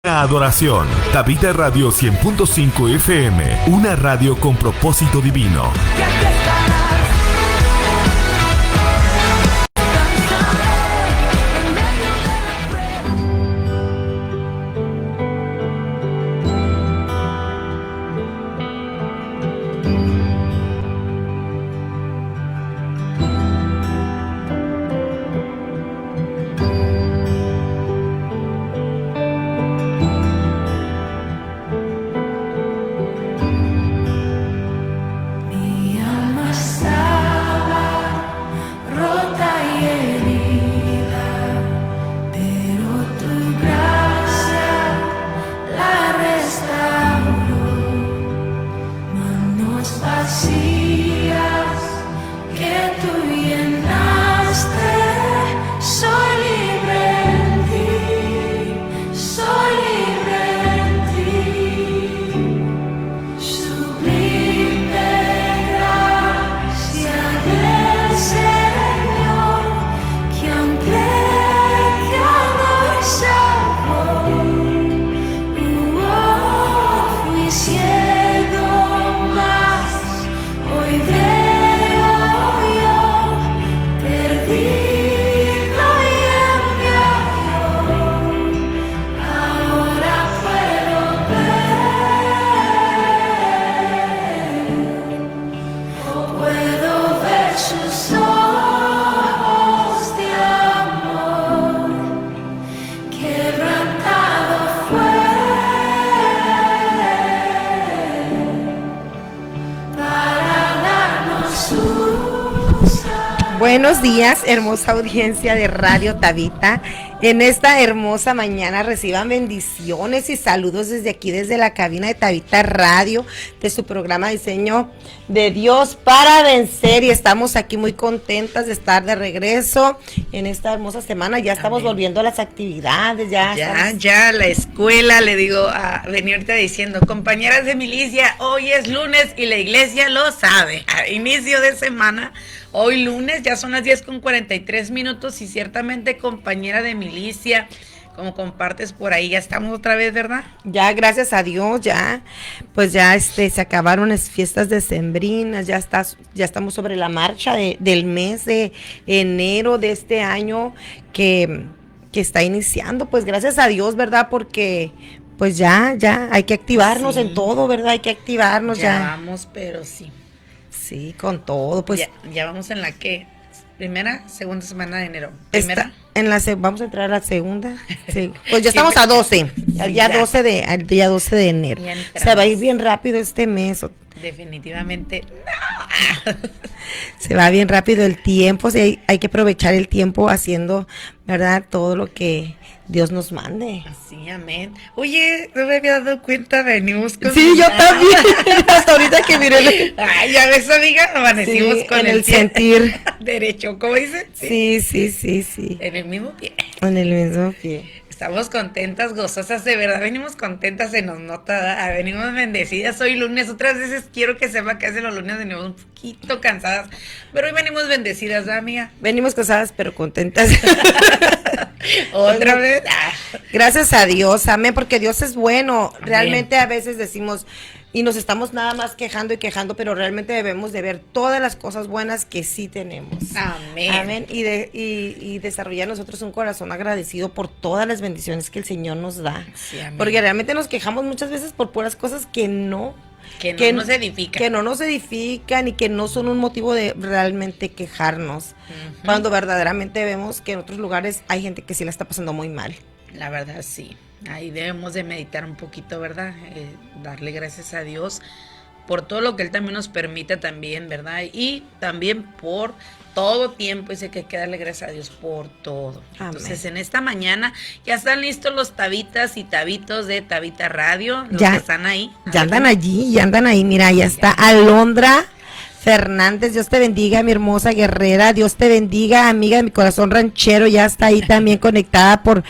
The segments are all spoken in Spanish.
Adoración, Tabita Radio 100.5 FM, una radio con propósito divino. Buenos días, hermosa audiencia de Radio Tabita. En esta hermosa mañana reciban bendiciones y saludos desde aquí, desde la cabina de Tabita Radio, de su programa Diseño de Dios para Vencer. Y estamos aquí muy contentas de estar de regreso en esta hermosa semana. Ya estamos volviendo a las actividades. Ya la escuela, le digo, venía ahorita diciendo, compañeras de milicia, hoy es lunes y la iglesia lo sabe. A inicio de semana. Hoy lunes, ya son las 10:43 y ciertamente, compañera de milicia, como compartes por ahí, ya estamos otra vez, ¿verdad? Ya, gracias a Dios, ya, pues ya se acabaron las fiestas decembrinas, ya estamos sobre la marcha del mes de enero de este año que está iniciando, pues gracias a Dios, ¿verdad? Porque pues ya hay que activarnos en todo, ¿verdad? Hay que activarnos ya. Vamos, pero sí. Sí, con todo, pues. Ya vamos en la que, primera, segunda semana de enero. Vamos a entrar a la segunda. Sí. Pues ya estamos a 12, al día 12 de enero. Se va a ir bien rápido este mes. Definitivamente no. Se va bien rápido el tiempo, sí, hay que aprovechar el tiempo haciendo, ¿verdad? Todo lo que Dios nos mande. Así, amén. Oye, no me había dado cuenta, venimos con... Sí, yo también, hasta ahorita que miré. Ay, ya ves, amiga, amanecimos sí, con el sentir. Derecho, ¿cómo dices? Sí. En el mismo pie. En el mismo pie. Estamos contentas, gozosas, de verdad, venimos contentas, se nos nota, venimos bendecidas. Hoy lunes, otras veces quiero que sepa que hace los lunes venimos un poquito cansadas, pero hoy venimos bendecidas, ¿verdad, amiga? Venimos cansadas, pero contentas. Otra vez. Gracias a Dios, amén, porque Dios es bueno. Amén. Realmente a veces decimos... Y nos estamos nada más quejando, pero realmente debemos de ver todas las cosas buenas que sí tenemos. Amén. Amén. Y desarrollar nosotros un corazón agradecido por todas las bendiciones que el Señor nos da. Sí, amén. Porque realmente nos quejamos muchas veces por puras cosas que no nos edifican. Que no nos edifican y que no son un motivo de realmente quejarnos. Uh-huh. Cuando verdaderamente vemos que en otros lugares hay gente que sí la está pasando muy mal. La verdad, sí. Ahí debemos de meditar un poquito, ¿verdad? Darle gracias a Dios por todo lo que Él también nos permite también, ¿verdad? Y también por todo tiempo, dice que hay que darle gracias a Dios por todo. Amén. Entonces, en esta mañana ya están listos los tabitas y tabitos de Tabita Radio, los que están ahí. Ya andan ahí, mira, ya está Alondra Fernández, Dios te bendiga, mi hermosa guerrera, Dios te bendiga, amiga de mi corazón ranchero, ya está ahí también conectada por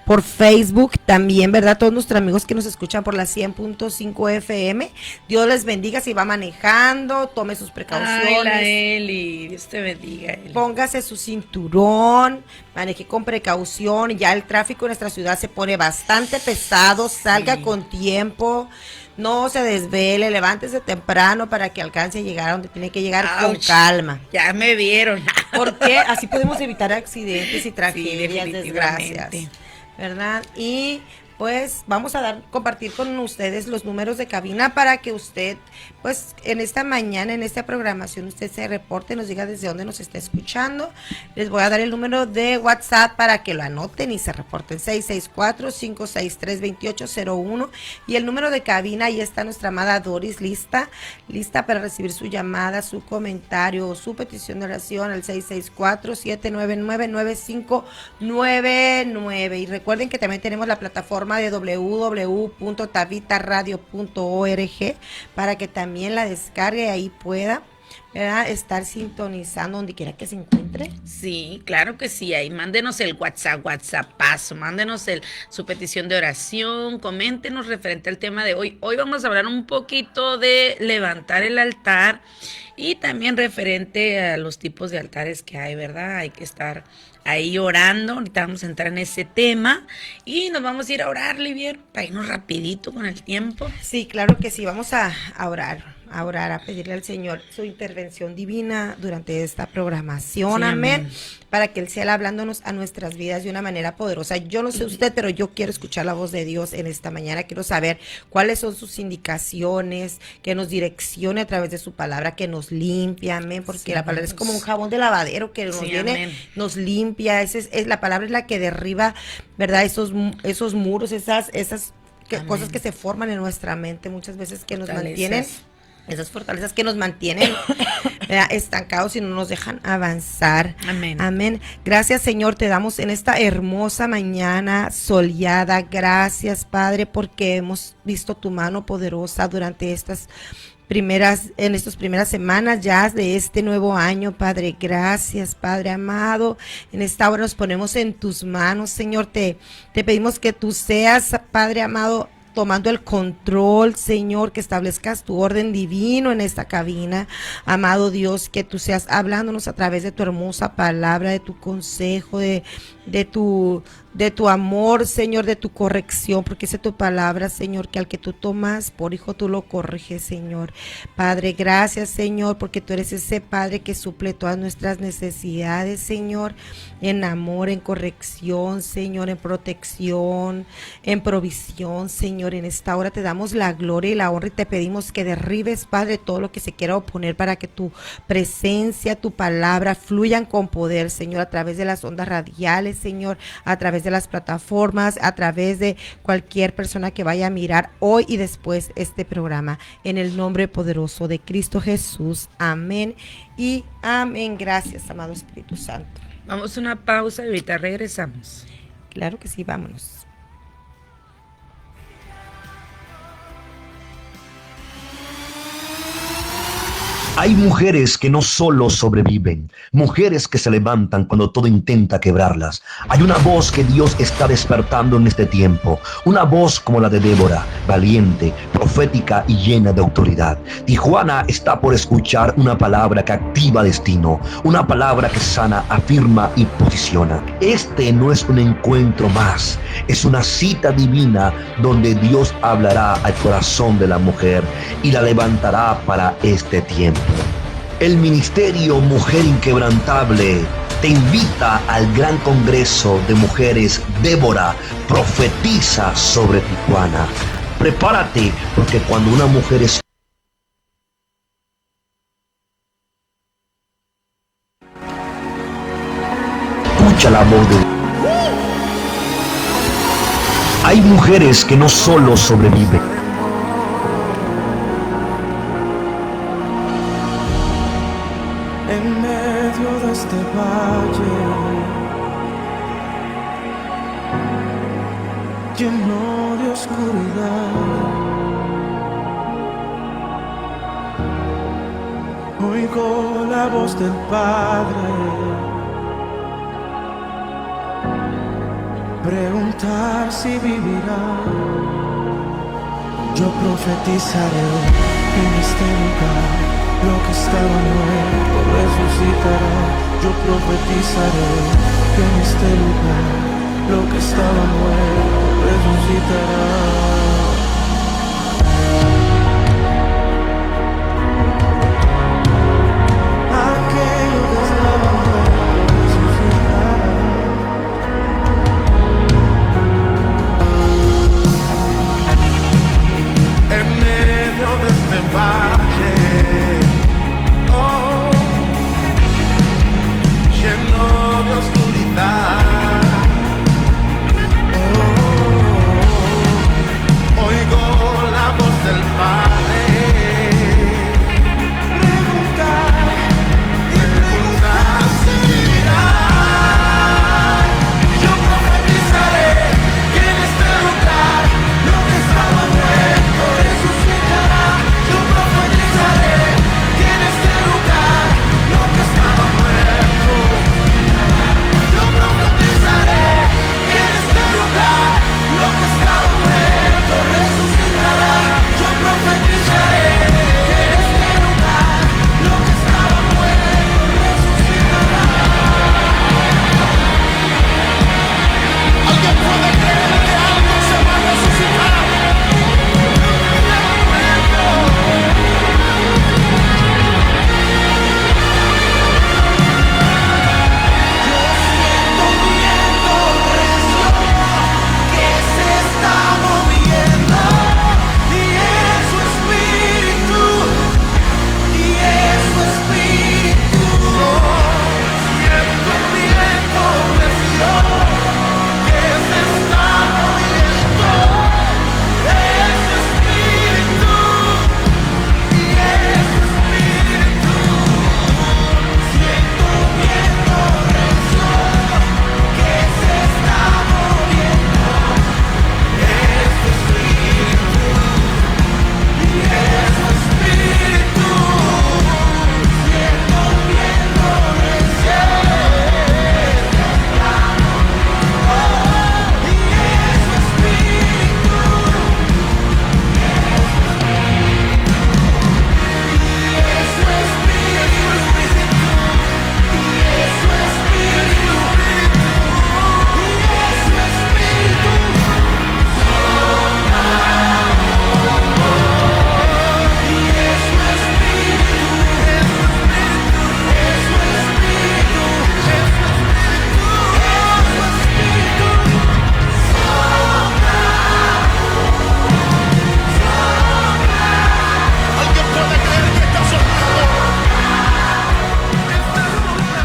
por Facebook también, ¿verdad? Todos nuestros amigos que nos escuchan por la 100.5 FM. Dios les bendiga si va manejando, tome sus precauciones. Ay, la Eli, Dios te bendiga, Eli. Póngase su cinturón, maneje con precaución. Ya el tráfico en nuestra ciudad se pone bastante pesado, salga con tiempo. No se desvele, levántese temprano para que alcance a llegar a donde tiene que llegar con calma. Ya me vieron. Porque así podemos evitar accidentes y tragedias, desgracias, ¿verdad? Y pues vamos a compartir con ustedes los números de cabina para que usted, pues en esta mañana, en esta programación, usted se reporte, nos diga desde dónde nos está escuchando. Les voy a dar el número de WhatsApp para que lo anoten y se reporten, 664-563-2801. Y el número de cabina, ahí está nuestra amada Doris, lista para recibir su llamada, su comentario o su petición de oración al 664-799-9599. Y recuerden que también tenemos la plataforma de www.tabitaradio.org para que también la descargue y ahí pueda, ¿verdad?, estar sintonizando donde quiera que se encuentre. Sí, claro que sí, ahí mándenos el WhatsAppazo, mándenos su petición de oración, coméntenos referente al tema de hoy. Hoy vamos a hablar un poquito de levantar el altar y también referente a los tipos de altares que hay, ¿verdad? Hay que estar ahí orando. Ahorita vamos a entrar en ese tema y nos vamos a ir a orar, Livier, para irnos rapidito con el tiempo. Sí, claro que sí, vamos a orar, a pedirle al Señor su intervención divina durante esta programación, sí, amén, para que Él sea hablándonos a nuestras vidas de una manera poderosa. Yo no sé usted, pero yo quiero escuchar la voz de Dios en esta mañana, quiero saber cuáles son sus indicaciones, que nos direccione a través de su palabra, que nos limpia, amén, porque sí, la palabra es como un jabón de lavadero que nos viene, amén, nos limpia, la palabra es la que derriba, ¿verdad?, esos muros, esas cosas que se forman en nuestra mente muchas veces que nos mantienen, esas fortalezas que nos mantienen estancados y no nos dejan avanzar. Amén. Amén. Gracias, Señor, te damos en esta hermosa mañana soleada. Gracias, Padre, porque hemos visto tu mano poderosa durante estas primeras semanas ya de este nuevo año, Padre. Gracias, Padre amado. En esta hora nos ponemos en tus manos, Señor. Te pedimos que tú seas, Padre amado, tomando el control, Señor, que establezcas tu orden divino en esta cabina, amado Dios, que tú seas hablándonos a través de tu hermosa palabra, de tu consejo, de tu amor, Señor, de tu corrección, porque esa es tu palabra, Señor, que al que tú tomas por hijo, tú lo corriges, Señor. Padre, gracias, Señor, porque tú eres ese Padre que suple todas nuestras necesidades, Señor, en amor, en corrección, Señor, en protección, en provisión, Señor. En esta hora te damos la gloria y la honra y te pedimos que derribes, Padre, todo lo que se quiera oponer para que tu presencia, tu palabra fluyan con poder, Señor, a través de las ondas radiales, Señor, a través de las plataformas, a través de cualquier persona que vaya a mirar hoy y después este programa. En el nombre poderoso de Cristo Jesús. Amén y amén. Gracias, amado Espíritu Santo. Vamos a una pausa y ahorita regresamos. Claro que sí, vámonos. Hay mujeres que no solo sobreviven, mujeres que se levantan cuando todo intenta quebrarlas. Hay una voz que Dios está despertando en este tiempo, una voz como la de Débora, valiente, profética y llena de autoridad. Tijuana está por escuchar una palabra que activa destino, una palabra que sana, afirma y posiciona. Este no es un encuentro más, es una cita divina donde Dios hablará al corazón de la mujer y la levantará para este tiempo. El Ministerio Mujer Inquebrantable te invita al Gran Congreso de Mujeres Débora Profetiza sobre Tijuana. Prepárate, porque cuando una mujer escucha la voz de Dios, hay mujeres que no solo sobreviven. En medio de este valle lleno de oscuridad, oigo la voz del Padre preguntar si vivirá. Yo profetizaré en este lugar, lo que estaba muerto resucitará. Yo profetizaré en este lugar, lo que estaba muerto resucitará.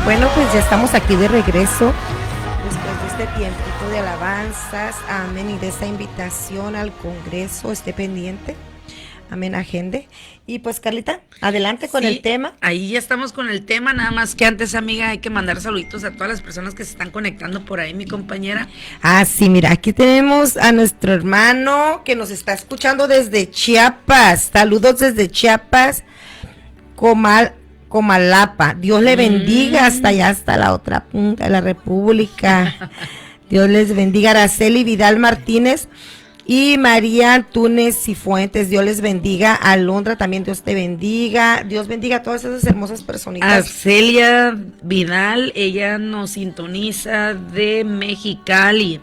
Bueno, pues ya estamos aquí de regreso después de este tiempito de alabanzas, amén, y de esta invitación al Congreso, esté pendiente, amén, agende. Y pues Carlita, adelante con el tema. Ahí ya estamos con el tema, nada más que antes, amiga, hay que mandar saluditos a todas las personas que se están conectando por ahí, mi compañera. Ah, sí, mira, aquí tenemos a nuestro hermano que nos está escuchando desde Chiapas, saludos desde Chiapas, Comalapa, Dios le bendiga hasta allá, hasta la otra punta de la República. Dios les bendiga. Araceli Vidal Martínez y María Túnez Cifuentes, Dios les bendiga. Alondra también, Dios te bendiga. Dios bendiga a todas esas hermosas personitas. Arcelia Vidal, ella nos sintoniza de Mexicali.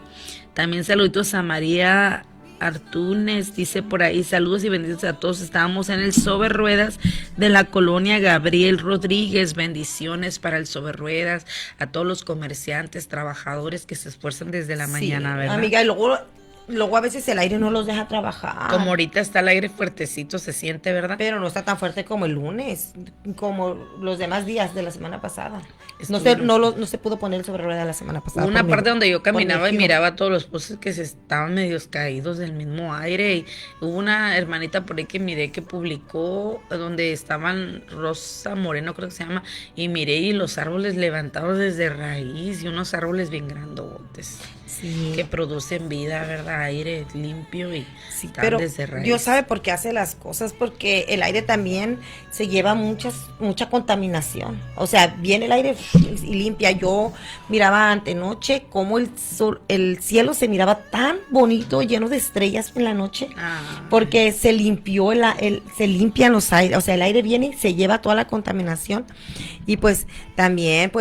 También saluditos a María Artúnez, dice por ahí, saludos y bendiciones a todos. Estábamos en el Sobre Ruedas de la colonia Gabriel Rodríguez. Bendiciones para el Sobre Ruedas, a todos los comerciantes, trabajadores que se esfuerzan desde la mañana, ¿verdad? Amiga, y luego a veces el aire no los deja trabajar. Como ahorita está el aire fuertecito, se siente, ¿verdad? Pero no está tan fuerte como el lunes, como los demás días de la semana pasada. No se pudo poner el sobre rueda la semana pasada. Una parte donde yo caminaba y miraba todos los postes que se estaban medios caídos del mismo aire. Y hubo una hermanita por ahí que miré que publicó donde estaban Rosa Moreno, creo que se llama, y miré y los árboles levantados desde raíz y unos árboles bien grandotes. Sí. que producen vida, ¿verdad? Aire limpio y Sí, están pero desde raíz. Dios sabe por qué hace las cosas, porque el aire también se lleva mucha contaminación. O sea, viene el aire y limpia. Yo miraba antenoche cómo el cielo se miraba tan bonito, lleno de estrellas en la noche, porque se limpió se limpian los aires. O sea, el aire viene y se lleva toda la contaminación. Y pues también,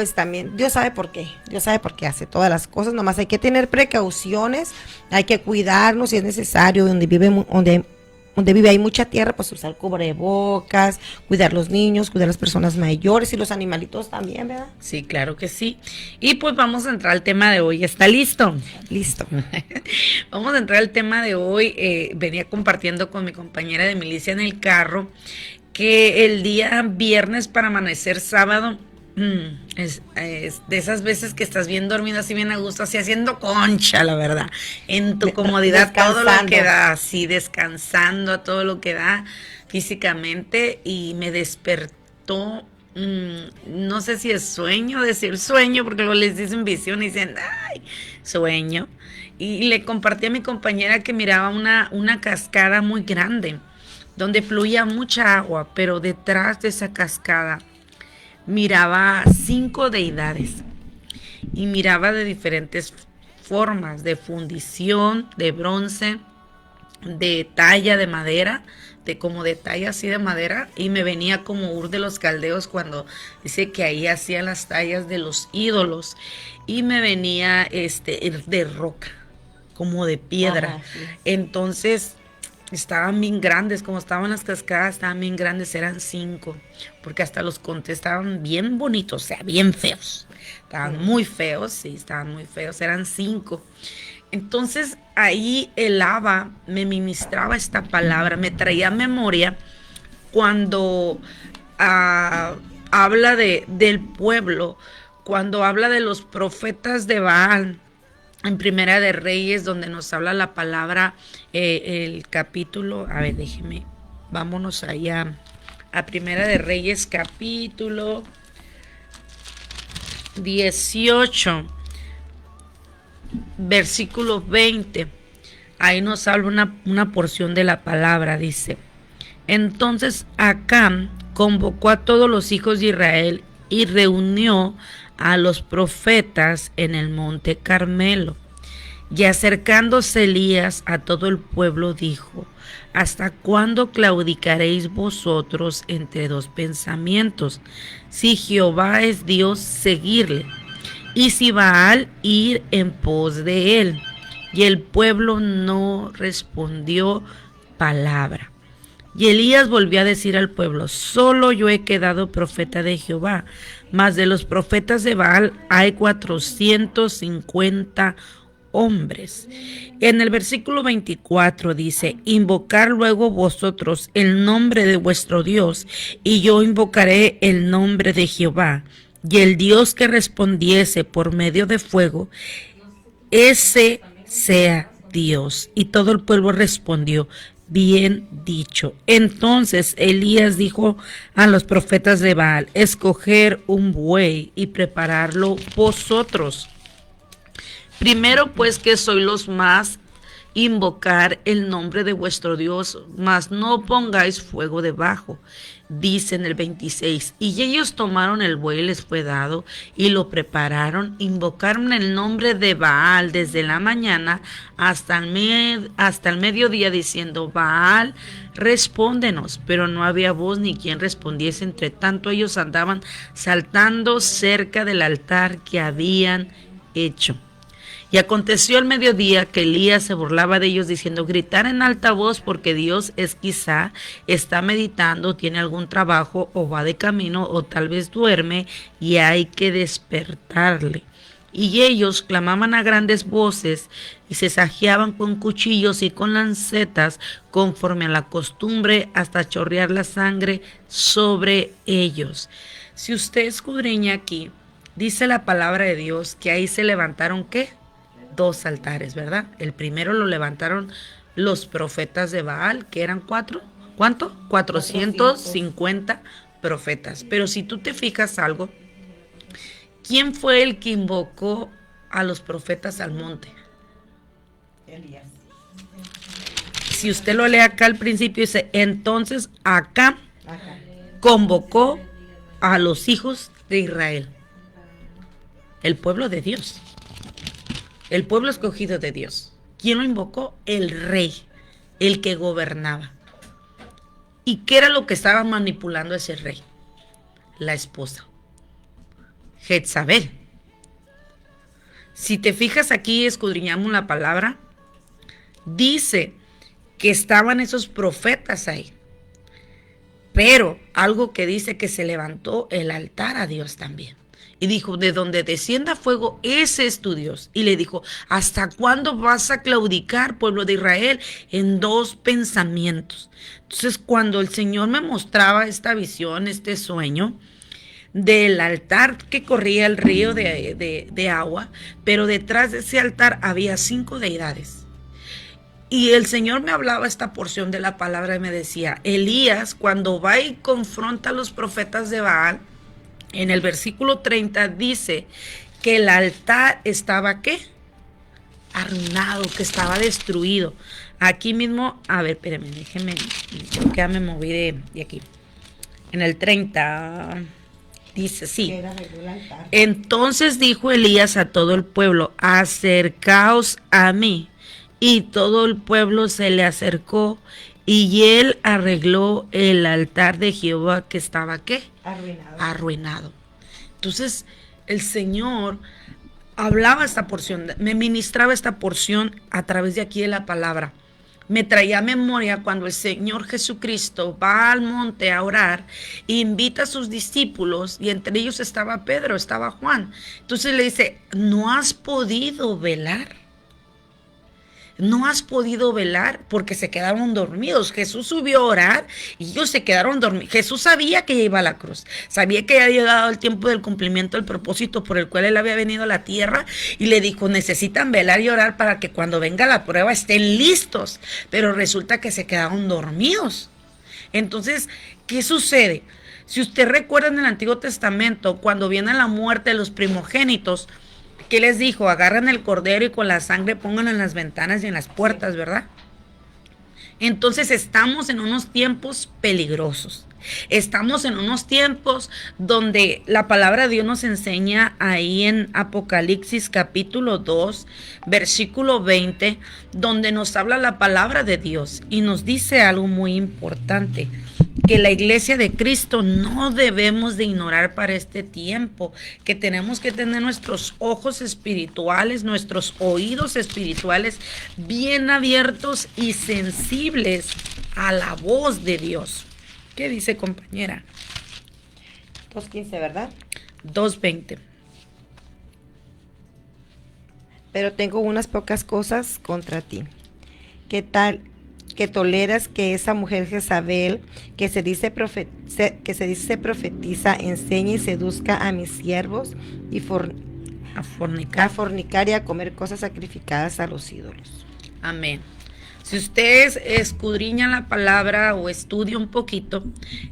Dios sabe por qué. Dios sabe por qué hace todas las cosas. Nomás hay que tener precauciones, hay que cuidarnos si es necesario, donde vive hay mucha tierra, pues usar cubrebocas, cuidar los niños, cuidar las personas mayores y los animalitos también, ¿verdad? Sí, claro que sí. Y pues vamos a entrar al tema de hoy. ¿Está listo? Listo. Vamos a entrar al tema de hoy. Venía compartiendo con mi compañera de milicia en el carro que el día viernes para amanecer sábado es de esas veces que estás bien dormido, así bien a gusto, así haciendo concha, la verdad, en tu comodidad, todo lo que da, así descansando a todo lo que da físicamente, y me despertó, no sé si es sueño, decir sueño, porque luego les dicen visión y dicen, ay, sueño, y le compartí a mi compañera que miraba una cascada muy grande, donde fluía mucha agua, pero detrás de esa cascada miraba 5 deidades y miraba de diferentes formas, de fundición, de bronce, de talla de madera, como de talla así de madera, y me venía como Ur de los Caldeos cuando dice que ahí hacían las tallas de los ídolos, y me venía de roca, como de piedra. Ajá, sí. Entonces estaban bien grandes, como estaban las cascadas, estaban bien grandes, eran 5, porque hasta los conté, estaban bien bonitos, o sea, bien feos, estaban muy feos, sí, estaban muy feos, eran 5. Entonces ahí el Abba me ministraba esta palabra, me traía memoria cuando habla del pueblo, cuando habla de los profetas de Baal, en Primera de Reyes, donde nos habla la palabra, el capítulo, a ver, déjeme, vámonos allá a Primera de Reyes, capítulo 18, versículo 20. Ahí nos habla una porción de la palabra, dice: entonces Acán convocó a todos los hijos de Israel y reunió a los profetas en el monte Carmelo. Y acercándose Elías a todo el pueblo dijo: ¿hasta cuándo claudicaréis vosotros entre dos pensamientos? Si Jehová es Dios, seguirle, y si Baal, ir en pos de él. Y el pueblo no respondió palabra. Y Elías volvió a decir al pueblo: solo yo he quedado profeta de Jehová, mas de los profetas de Baal hay 450 hombres. En el versículo 24 dice: invocar luego vosotros el nombre de vuestro Dios, y yo invocaré el nombre de Jehová. Y el Dios que respondiese por medio de fuego, ese sea Dios. Y todo el pueblo respondió: bien dicho. Entonces Elías dijo a los profetas de Baal: escoger un buey y prepararlo vosotros. Primero pues que sois los más, invocar el nombre de vuestro Dios, mas no pongáis fuego debajo. Dice en el 26, y ellos tomaron el buey, les fue dado, y lo prepararon, invocaron el nombre de Baal desde la mañana hasta el mediodía, diciendo: Baal, respóndenos. Pero no había voz ni quien respondiese, entre tanto ellos andaban saltando cerca del altar que habían hecho. Y aconteció al mediodía que Elías se burlaba de ellos, diciendo: gritar en alta voz, porque Dios quizá está meditando, tiene algún trabajo, o va de camino, o tal vez duerme, y hay que despertarle. Y ellos clamaban a grandes voces, y se sajeaban con cuchillos y con lancetas, conforme a la costumbre, hasta chorrear la sangre sobre ellos. Si usted escudriña aquí, dice la palabra de Dios que ahí se levantaron, ¿qué? 2 altares, ¿verdad? El primero lo levantaron los profetas de Baal, que eran 4, ¿cuánto? 450 profetas. Pero si tú te fijas algo, ¿quién fue el que invocó a los profetas al monte? Elías. Si usted lo lee acá al principio, dice, entonces acá convocó a los hijos de Israel, el pueblo de Dios, el pueblo escogido de Dios. ¿Quién lo invocó? El rey, el que gobernaba. ¿Y qué era lo que estaba manipulando ese rey? La esposa, Jezabel. Si te fijas aquí, escudriñamos la palabra, dice que estaban esos profetas ahí. Pero algo que dice que se levantó el altar a Dios también. Y dijo, de donde descienda fuego, ese es tu Dios. Y le dijo, ¿hasta cuándo vas a claudicar, pueblo de Israel? En dos pensamientos. Entonces, cuando el Señor me mostraba esta visión, este sueño, del altar que corría el río de agua, pero detrás de ese altar había 5 deidades. Y el Señor me hablaba esta porción de la palabra y me decía, Elías, cuando va y confronta a los profetas de Baal, en el versículo 30 dice que el altar estaba, ¿qué? Arruinado, que estaba destruido. Aquí mismo, a ver, espérenme, déjenme, creo que ya me moví de aquí. En el 30 dice, sí. Entonces dijo Elías a todo el pueblo, acercaos a mí. Y todo el pueblo se le acercó y él arregló el altar de Jehová que estaba, ¿qué? Arruinado. Entonces el Señor hablaba esta porción, me ministraba esta porción a través de aquí de la palabra. Me traía a memoria cuando el Señor Jesucristo va al monte a orar, invita a sus discípulos y entre ellos estaba Pedro, estaba Juan. Entonces le dice, ¿no has podido velar? No has podido velar porque se quedaron dormidos. Jesús subió a orar y ellos se quedaron dormidos. Jesús sabía que iba a la cruz, sabía que había llegado el tiempo del cumplimiento del propósito por el cual él había venido a la tierra y le dijo, necesitan velar y orar para que cuando venga la prueba estén listos, pero resulta que se quedaron dormidos. Entonces, ¿qué sucede? Si usted recuerda en el Antiguo Testamento, cuando viene la muerte de los primogénitos, ¿qué les dijo? Agarran el cordero y con la sangre pónganlo en las ventanas y en las puertas, ¿verdad? Entonces estamos en unos tiempos peligrosos. Estamos en unos tiempos donde la palabra de Dios nos enseña ahí en Apocalipsis capítulo 2, versículo 20, donde nos habla la palabra de Dios y nos dice algo muy importante, que la iglesia de Cristo no debemos de ignorar para este tiempo, que tenemos que tener nuestros ojos espirituales, nuestros oídos espirituales bien abiertos y sensibles a la voz de Dios. ¿Qué dice, compañera? 2:15, ¿verdad? 2:20. Pero tengo unas pocas cosas contra ti. ¿Qué tal que toleras que esa mujer Jezabel, que se dice profetiza, enseñe y seduzca a mis siervos y a fornicar y a comer cosas sacrificadas a los ídolos? Amén. Si ustedes escudriñan la palabra o estudian un poquito,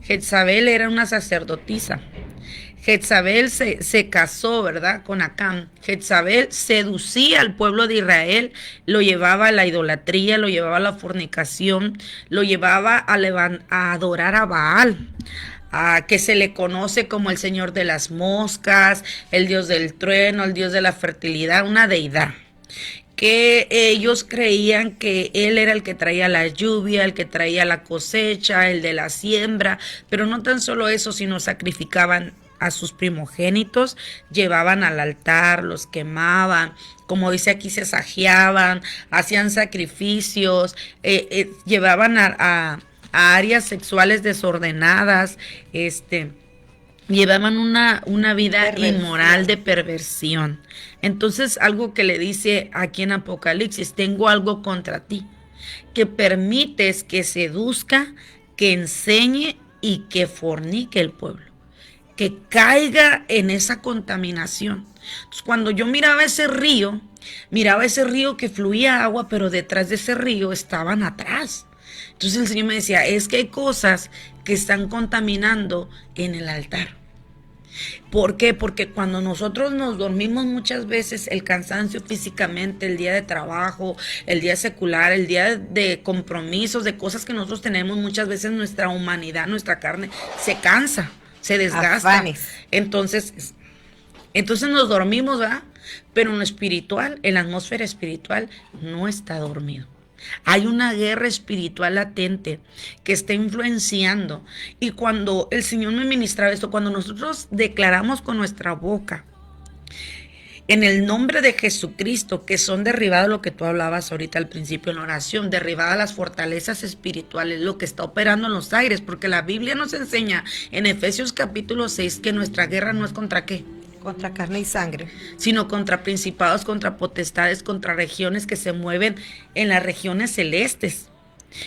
Jezabel era una sacerdotisa. Jezabel se casó, ¿verdad?, con Acán. Jezabel seducía al pueblo de Israel, lo llevaba a la idolatría, lo llevaba a la fornicación, lo llevaba a adorar a Baal, a que se le conoce como el señor de las moscas, el dios del trueno, el dios de la fertilidad, una deidad. Que ellos creían que él era el que traía la lluvia, el que traía la cosecha, el de la siembra, pero no tan solo eso, sino sacrificaban a sus primogénitos, llevaban al altar, los quemaban, como dice aquí, se sajeaban, hacían sacrificios, llevaban a áreas sexuales desordenadas, llevaban una vida inmoral de perversión. Entonces, algo que le dice aquí en Apocalipsis, tengo algo contra ti, que permites que seduzca, que enseñe y que fornique el pueblo, que caiga en esa contaminación. Entonces, cuando yo miraba ese río que fluía agua, pero detrás de ese río estaban atrás. Entonces el Señor me decía, es que hay cosas que están contaminando en el altar. ¿Por qué? Porque cuando nosotros nos dormimos muchas veces, el cansancio físicamente, el día de trabajo, el día secular, el día de compromisos, de cosas que nosotros tenemos, muchas veces nuestra humanidad, nuestra carne se cansa, se desgasta. Afanes. Entonces nos dormimos, ¿verdad? Pero en lo espiritual, en la atmósfera espiritual, no está dormido. Hay una guerra espiritual latente que está influenciando. Y cuando el Señor me ministraba esto, cuando nosotros declaramos con nuestra boca, en el nombre de Jesucristo, que son derribadas, lo que tú hablabas ahorita al principio en la oración, derribadas las fortalezas espirituales, lo que está operando en los aires, porque la Biblia nos enseña en Efesios capítulo 6 que nuestra guerra no es contra qué, Contra carne y sangre. sino contra principados, contra potestades, contra regiones que se mueven en las regiones celestes,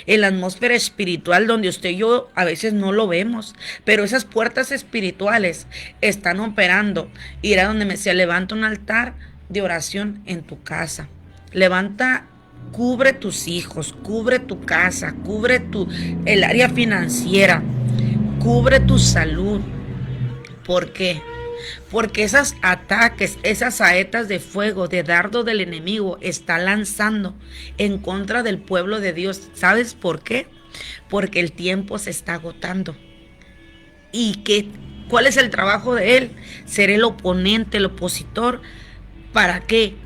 en la atmósfera espiritual donde usted y yo a veces no lo vemos, pero esas puertas espirituales están operando. Y era donde me decía, levanta un altar de oración en tu casa, cubre tus hijos, cubre tu casa, cubre el área financiera, cubre tu salud. ¿Por qué? Porque esos ataques, esas saetas de fuego, de dardo del enemigo, está lanzando en contra del pueblo de Dios. ¿Sabes por qué? Porque el tiempo se está agotando. ¿Y cuál es el trabajo de él? Ser el oponente, el opositor. ¿Para qué?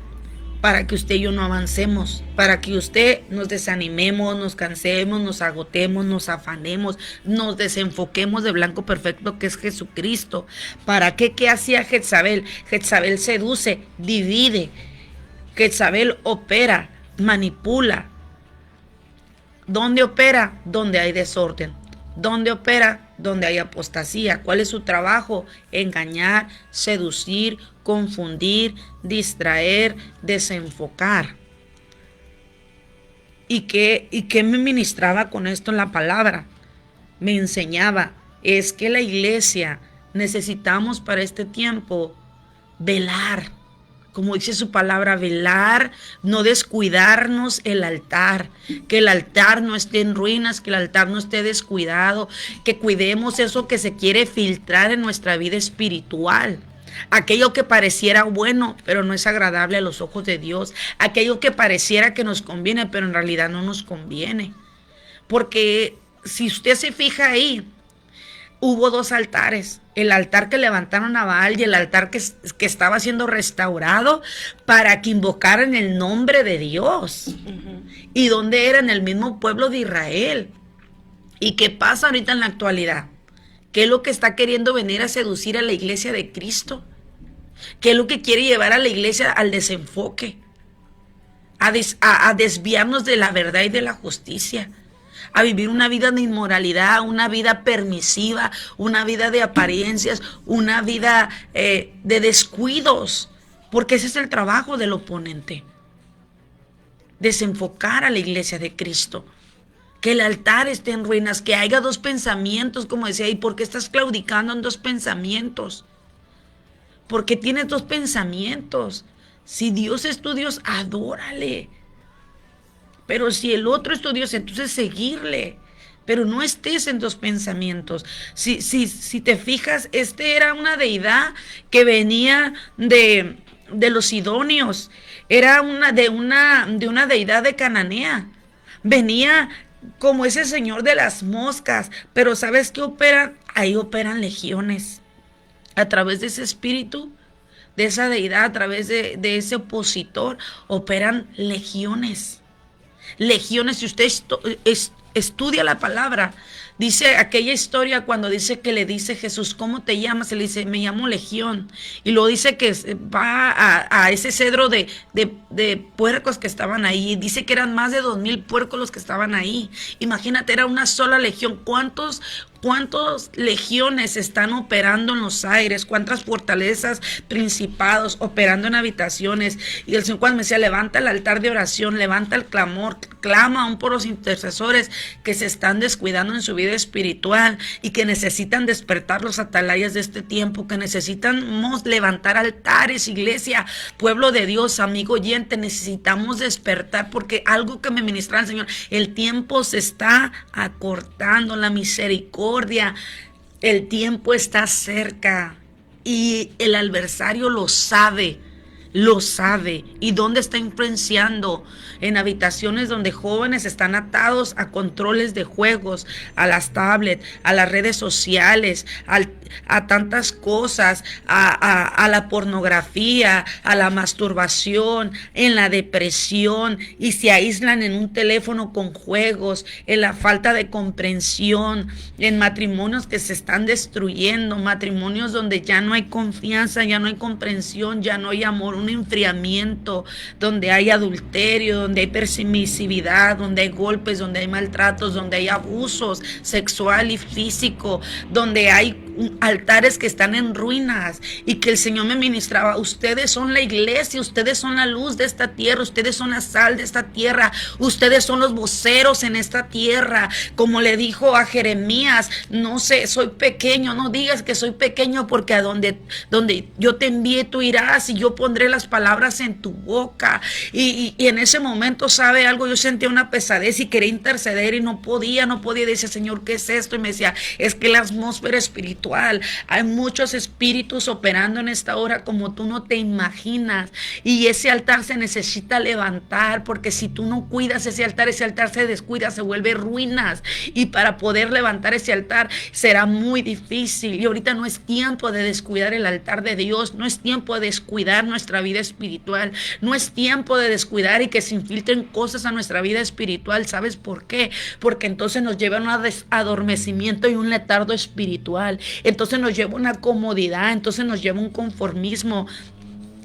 Para que usted y yo no avancemos, para que usted nos desanimemos, nos cansemos, nos agotemos, nos afanemos, nos desenfoquemos de blanco perfecto que es Jesucristo. ¿Para qué? ¿Qué hacía Jezabel? Jezabel seduce, divide. Jezabel opera, manipula. ¿Dónde opera? Donde hay desorden. ¿Dónde opera? Donde hay apostasía. ¿Cuál es su trabajo? Engañar, seducir, confundir, distraer, desenfocar. ¿Y qué me ministraba con esto en la palabra? Me enseñaba, es que la iglesia necesitamos para este tiempo velar. Como dice su palabra, velar, no descuidarnos el altar, que el altar no esté en ruinas, que el altar no esté descuidado, que cuidemos eso que se quiere filtrar en nuestra vida espiritual. Aquello que pareciera bueno, pero no es agradable a los ojos de Dios. Aquello que pareciera que nos conviene, pero en realidad no nos conviene. Porque si usted se fija ahí, hubo dos altares. El altar que levantaron a Baal y el altar que estaba siendo restaurado para que invocaran el nombre de Dios. Uh-huh. ¿Y dónde era? En el mismo pueblo de Israel. ¿Y qué pasa ahorita en la actualidad? ¿Qué es lo que está queriendo venir a seducir a la iglesia de Cristo? ¿Qué es lo que quiere llevar a la iglesia al desenfoque? A desviarnos de la verdad y de la justicia. A vivir una vida de inmoralidad, una vida permisiva, una vida de apariencias, una vida de descuidos. Porque ese es el trabajo del oponente. Desenfocar a la iglesia de Cristo. Que el altar esté en ruinas, que haya dos pensamientos, como decía, ¿y por qué estás claudicando en dos pensamientos? ¿Por qué tienes dos pensamientos? Si Dios es tu Dios, adórale. Pero si el otro es tu Dios, entonces seguirle. Pero no estés en dos pensamientos. Si te fijas, era una deidad que venía de los sidonios. Era de una deidad de Cananea. Venía como ese señor de las moscas. Pero ¿sabes qué operan? Ahí operan legiones. A través de ese espíritu, de esa deidad, a través de ese opositor, operan legiones. Legiones, si usted estudia la palabra, dice aquella historia cuando dice que le dice Jesús, ¿cómo te llamas? Él dice, me llamo Legión. Y luego dice que va a ese cedro de puercos que estaban ahí. Dice que eran más de 2,000 puercos los que estaban ahí. Imagínate, era una sola legión. ¿Cuántas legiones están operando en los aires? ¿Cuántas fortalezas, principados operando en habitaciones? Y el Señor cuando me decía, levanta el altar de oración, levanta el clamor, clama aún por los intercesores que se están descuidando en su vida espiritual y que necesitan despertar los atalayas de este tiempo, que necesitamos levantar altares, iglesia, pueblo de Dios, amigo oyente, necesitamos despertar porque algo que me ministra el Señor, el tiempo se está acortando, la misericordia, el tiempo está cerca. y el adversario lo sabe. Lo sabe. ¿Y dónde está influenciando? En habitaciones donde jóvenes están atados a controles de juegos, a las tablets, a las redes sociales, a tantas cosas, a la pornografía, a la masturbación, en la depresión, y se aíslan en un teléfono con juegos, en la falta de comprensión, en matrimonios que se están destruyendo, matrimonios donde ya no hay confianza, ya no hay comprensión, ya no hay amor, un enfriamiento, donde hay adulterio, donde hay permisividad, donde hay golpes, donde hay maltratos, donde hay abusos sexual y físico, donde hay altares que están en ruinas, y que el Señor me ministraba: ustedes son la iglesia, ustedes son la luz de esta tierra, ustedes son la sal de esta tierra, ustedes son los voceros en esta tierra. Como le dijo a Jeremías: no sé, soy pequeño, no digas que soy pequeño, porque a donde yo te envíe tú irás, y yo pondré las palabras en tu boca. Y en ese momento, ¿sabe algo? Yo sentía una pesadez y quería interceder y no podía. Decía: Señor, ¿qué es esto? Y me decía: es que la atmósfera espiritual, hay muchos espíritus operando en esta hora como tú no te imaginas, y ese altar se necesita levantar, porque si tú no cuidas ese altar se descuida, se vuelve ruinas, y para poder levantar ese altar será muy difícil. Y ahorita no es tiempo de descuidar el altar de Dios, no es tiempo de descuidar nuestra vida espiritual, no es tiempo de descuidar y que se infiltren cosas a nuestra vida espiritual. ¿Sabes por qué? Porque entonces nos lleva a un adormecimiento y un letargo espiritual. Entonces nos lleva a una comodidad, entonces nos lleva a un conformismo,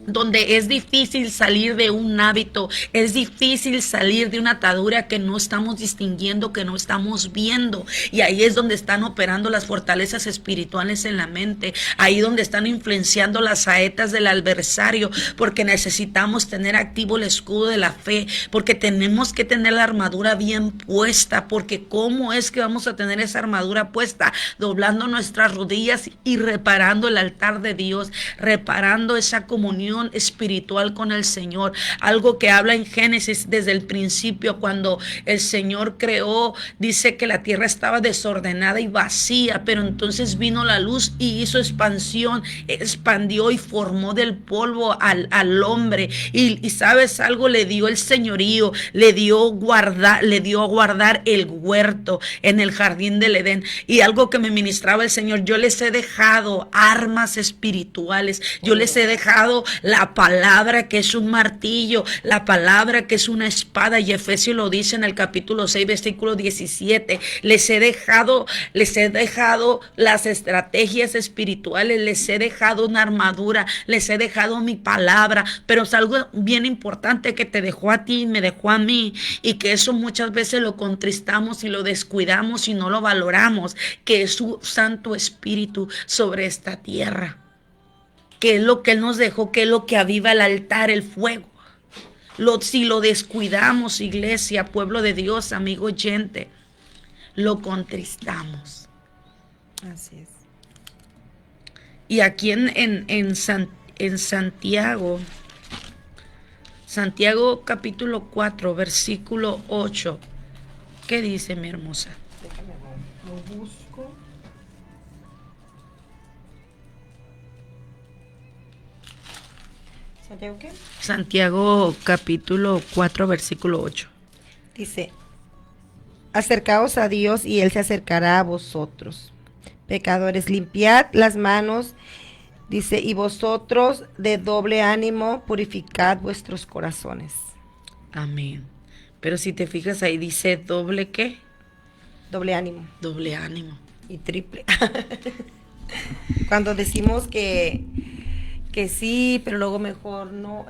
donde es difícil salir de un hábito, es difícil salir de una atadura que no estamos distinguiendo, que no estamos viendo. Y ahí es donde están operando las fortalezas espirituales en la mente, ahí donde están influenciando las saetas del adversario, porque necesitamos tener activo el escudo de la fe, porque tenemos que tener la armadura bien puesta, porque ¿cómo es que vamos a tener esa armadura puesta? Doblando nuestras rodillas y reparando el altar de Dios, reparando esa comunión espiritual con el Señor. Algo que habla en Génesis desde el principio, cuando el Señor creó, dice que la tierra estaba desordenada y vacía, pero entonces vino la luz y hizo expansión, expandió y formó del polvo al hombre, y sabes algo, le dio el señorío, le dio a guardar el huerto en el jardín del Edén. Y algo que me ministraba el Señor: yo les he dejado armas espirituales, yo les he dejado la palabra, que es un martillo, la palabra, que es una espada, y Efesios lo dice en el capítulo 6, versículo 17. Les he dejado las estrategias espirituales, les he dejado una armadura, les he dejado mi palabra. Pero es algo bien importante que te dejó a ti y me dejó a mí, y que eso muchas veces lo contristamos y lo descuidamos y no lo valoramos, que es su Santo Espíritu sobre esta tierra. ¿Qué es lo que Él nos dejó? ¿Qué es lo que aviva el altar, el fuego? Si lo descuidamos, iglesia, pueblo de Dios, amigo oyente, lo contristamos. Así es. Y aquí en Santiago capítulo 4, versículo 8, ¿qué dice, mi hermosa? Déjame ver, lo busco. ¿Santiago qué? Santiago capítulo 4, versículo 8. Dice: acercaos a Dios y Él se acercará a vosotros. Pecadores, limpiad las manos, dice, y vosotros de doble ánimo, purificad vuestros corazones. Amén. Pero si te fijas ahí dice doble ¿qué? Doble ánimo. Doble ánimo. Y triple. Cuando decimos que sí, pero luego mejor no,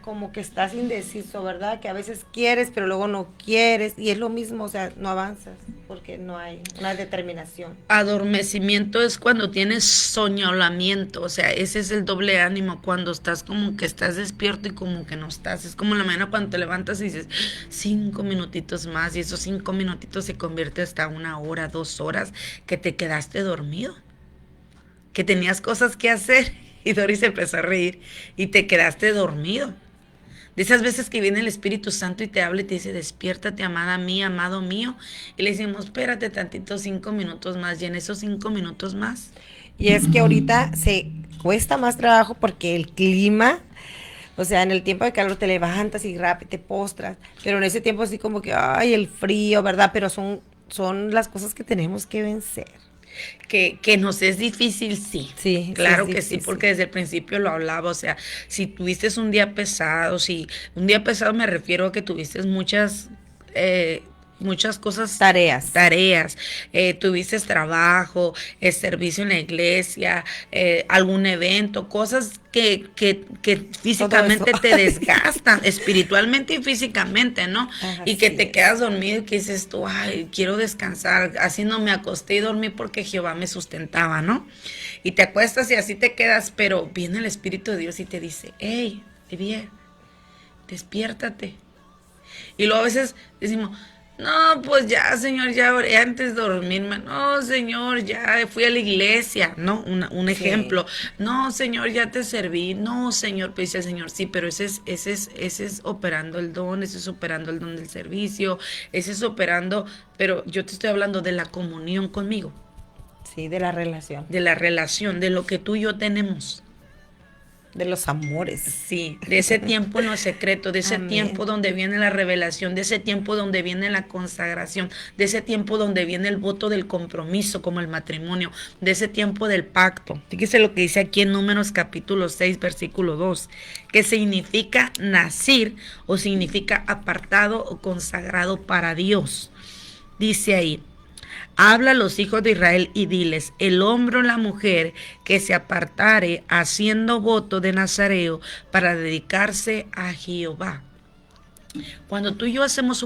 como que estás indeciso, ¿verdad? Que a veces quieres, pero luego no quieres, y es lo mismo, o sea, no avanzas, porque no hay una determinación. Adormecimiento es cuando tienes soñolamiento, o sea, ese es el doble ánimo, cuando estás como que estás despierto y como que no estás. Es como la mañana cuando te levantas y dices 5 minutitos más, y esos 5 minutitos se convierte hasta 1 hora, 2 horas, que te quedaste dormido, que tenías cosas que hacer. Y Doris se empezó a reír y te quedaste dormido. De esas veces que viene el Espíritu Santo y te habla y te dice: despiértate, amada mía, amado mío. Y le decimos: espérate tantito, 5 minutos más. Y en esos 5 minutos más Y es que ahorita se cuesta más trabajo porque el clima, o sea, en el tiempo de calor te levantas y rápido te postras, pero en ese tiempo así como que, ay, el frío, ¿verdad? Pero son las cosas que tenemos que vencer. Que nos es difícil, sí. Sí, Claro sí es que sí, difícil. porque desde el principio lo hablaba, o sea, si tuviste un día pesado, si un día pesado me refiero a que tuviste muchas cosas, Tareas. tuviste trabajo, servicio en la iglesia, algún evento, cosas que físicamente te desgastan, espiritualmente y físicamente, ¿no? Y que te quedas dormido y que dices tú, ay, quiero descansar, así no me acosté y dormí porque Jehová me sustentaba, ¿no? Y te acuestas y así te quedas, pero viene el Espíritu de Dios y te dice, hey, bien, despiértate. Y luego a veces decimos, no, pues ya, Señor, ya oré antes de dormirme. No, Señor, ya fui a la iglesia, ¿no? Un ejemplo. No, Señor, ya te serví. No, Señor, pues dice el Señor, sí, pero ese es operando el don, ese es operando el don del servicio, ese es operando, pero yo te estoy hablando de la comunión conmigo. Sí, de la relación. De la relación, de lo que tú y yo tenemos. De los amores. Sí, de ese tiempo en lo secreto, de ese Amén. tiempo donde viene la revelación, de ese tiempo donde viene la consagración, de ese tiempo donde viene el voto del compromiso como el matrimonio, de ese tiempo del pacto. Fíjese lo que dice aquí en Números capítulo 6, versículo 2, que significa nacir o significa apartado o consagrado para Dios. Dice ahí, habla a los hijos de Israel y diles, el hombre o la mujer que se apartare haciendo voto de nazareo para dedicarse a Jehová. Cuando tú y yo estamos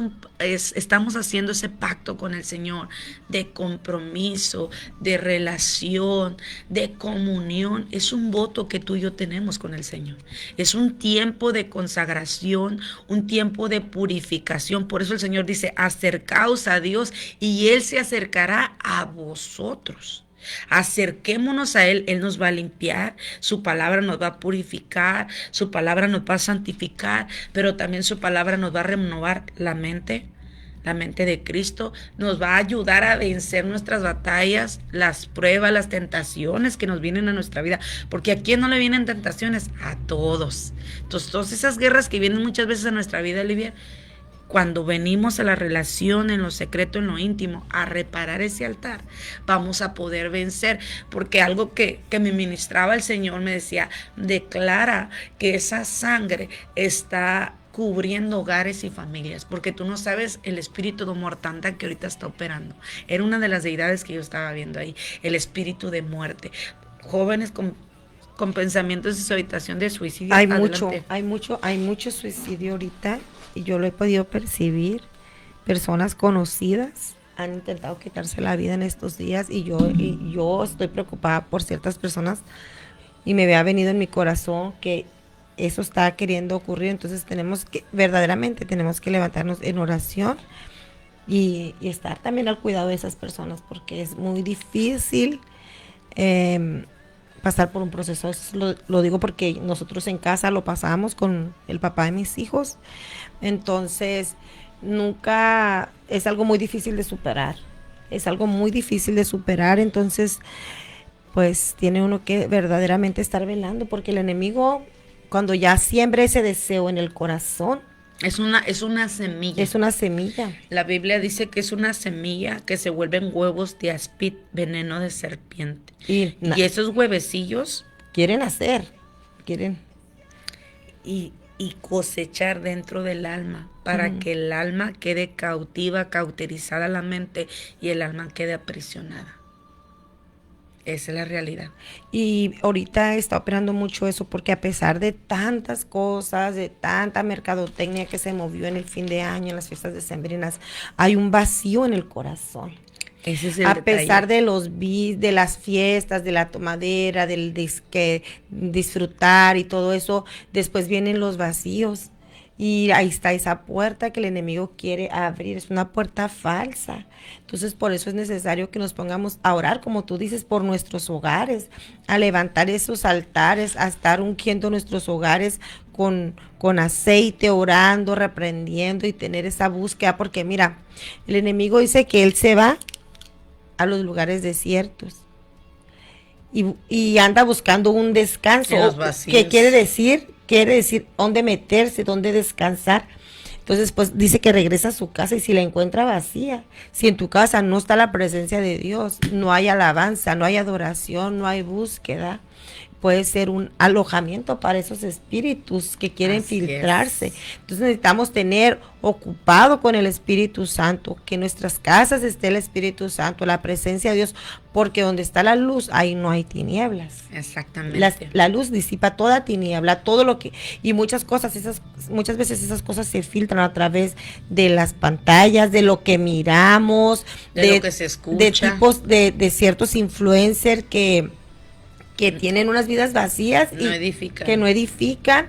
haciendo ese pacto con el Señor de compromiso, de relación, de comunión, es un voto que tú y yo tenemos con el Señor. Es un tiempo de consagración, un tiempo de purificación. Por eso el Señor dice, acercaos a Dios y Él se acercará a vosotros. Acerquémonos a Él, Él nos va a limpiar, su palabra nos va a purificar, su palabra nos va a santificar, pero también su palabra nos va a renovar la mente de Cristo, nos va a ayudar a vencer nuestras batallas, las pruebas, las tentaciones que nos vienen a nuestra vida, porque ¿a quién no le vienen tentaciones? A todos. Entonces, todas esas guerras que vienen muchas veces a nuestra vida, Olivia, cuando venimos a la relación en lo secreto, en lo íntimo, a reparar ese altar, vamos a poder vencer. Porque algo que me ministraba el Señor me decía, declara que esa sangre está cubriendo hogares y familias, porque tú no sabes el espíritu de mortandad que ahorita está operando. Era una de las deidades que yo estaba viendo ahí, el espíritu de muerte. Jóvenes con pensamientos de suicidación, de suicidio. Hay mucho suicidio ahorita y yo lo he podido percibir. Personas conocidas han intentado quitarse la vida en estos días y yo estoy preocupada por ciertas personas y me había venido en mi corazón que eso está queriendo ocurrir. Entonces verdaderamente tenemos que levantarnos en oración y estar también al cuidado de esas personas, porque es muy difícil pasar por un proceso. Lo digo porque nosotros en casa lo pasamos con el papá de mis hijos. Entonces, nunca es algo muy difícil de superar. Entonces, pues tiene uno que verdaderamente estar velando, porque el enemigo, cuando ya siembra ese deseo en el corazón, es una semilla. Es una semilla. La Biblia dice que es una semilla que se vuelven huevos de áspid, veneno de serpiente. Y esos huevecillos quieren y cosechar dentro del alma para que el alma quede cauterizada la mente y el alma quede aprisionada. Esa es la realidad. Y ahorita está operando mucho eso, porque a pesar de tantas cosas, de tanta mercadotecnia que se movió en el fin de año, en las fiestas decembrinas, hay un vacío en el corazón. Ese es el a detalle. pesar de las fiestas, de la tomadera, del disfrutar y todo eso, después vienen los vacíos. Y ahí está esa puerta que el enemigo quiere abrir, es una puerta falsa. Entonces, por eso es necesario que nos pongamos a orar, como tú dices, por nuestros hogares, a levantar esos altares, a estar ungiendo nuestros hogares con aceite, orando, reprendiendo y tener esa búsqueda, porque mira, el enemigo dice que él se va a los lugares desiertos y anda buscando un descanso. En los vacíos. ¿Qué quiere decir? Quiere decir dónde meterse, dónde descansar. Entonces, pues dice que regresa a su casa y si la encuentra vacía, si en tu casa no está la presencia de Dios, no hay alabanza, no hay adoración, no hay búsqueda, puede ser un alojamiento para esos espíritus que quieren Así filtrarse. es. Entonces necesitamos tener ocupado con el Espíritu Santo, que en nuestras casas esté el Espíritu Santo, la presencia de Dios, porque donde está la luz, ahí no hay tinieblas. Exactamente. La luz disipa toda tiniebla, todo lo que, y muchas veces esas cosas se filtran a través de las pantallas, de lo que miramos, De lo que se escucha. de tipos de ciertos influencers que tienen unas vidas vacías No edifican. que no edifican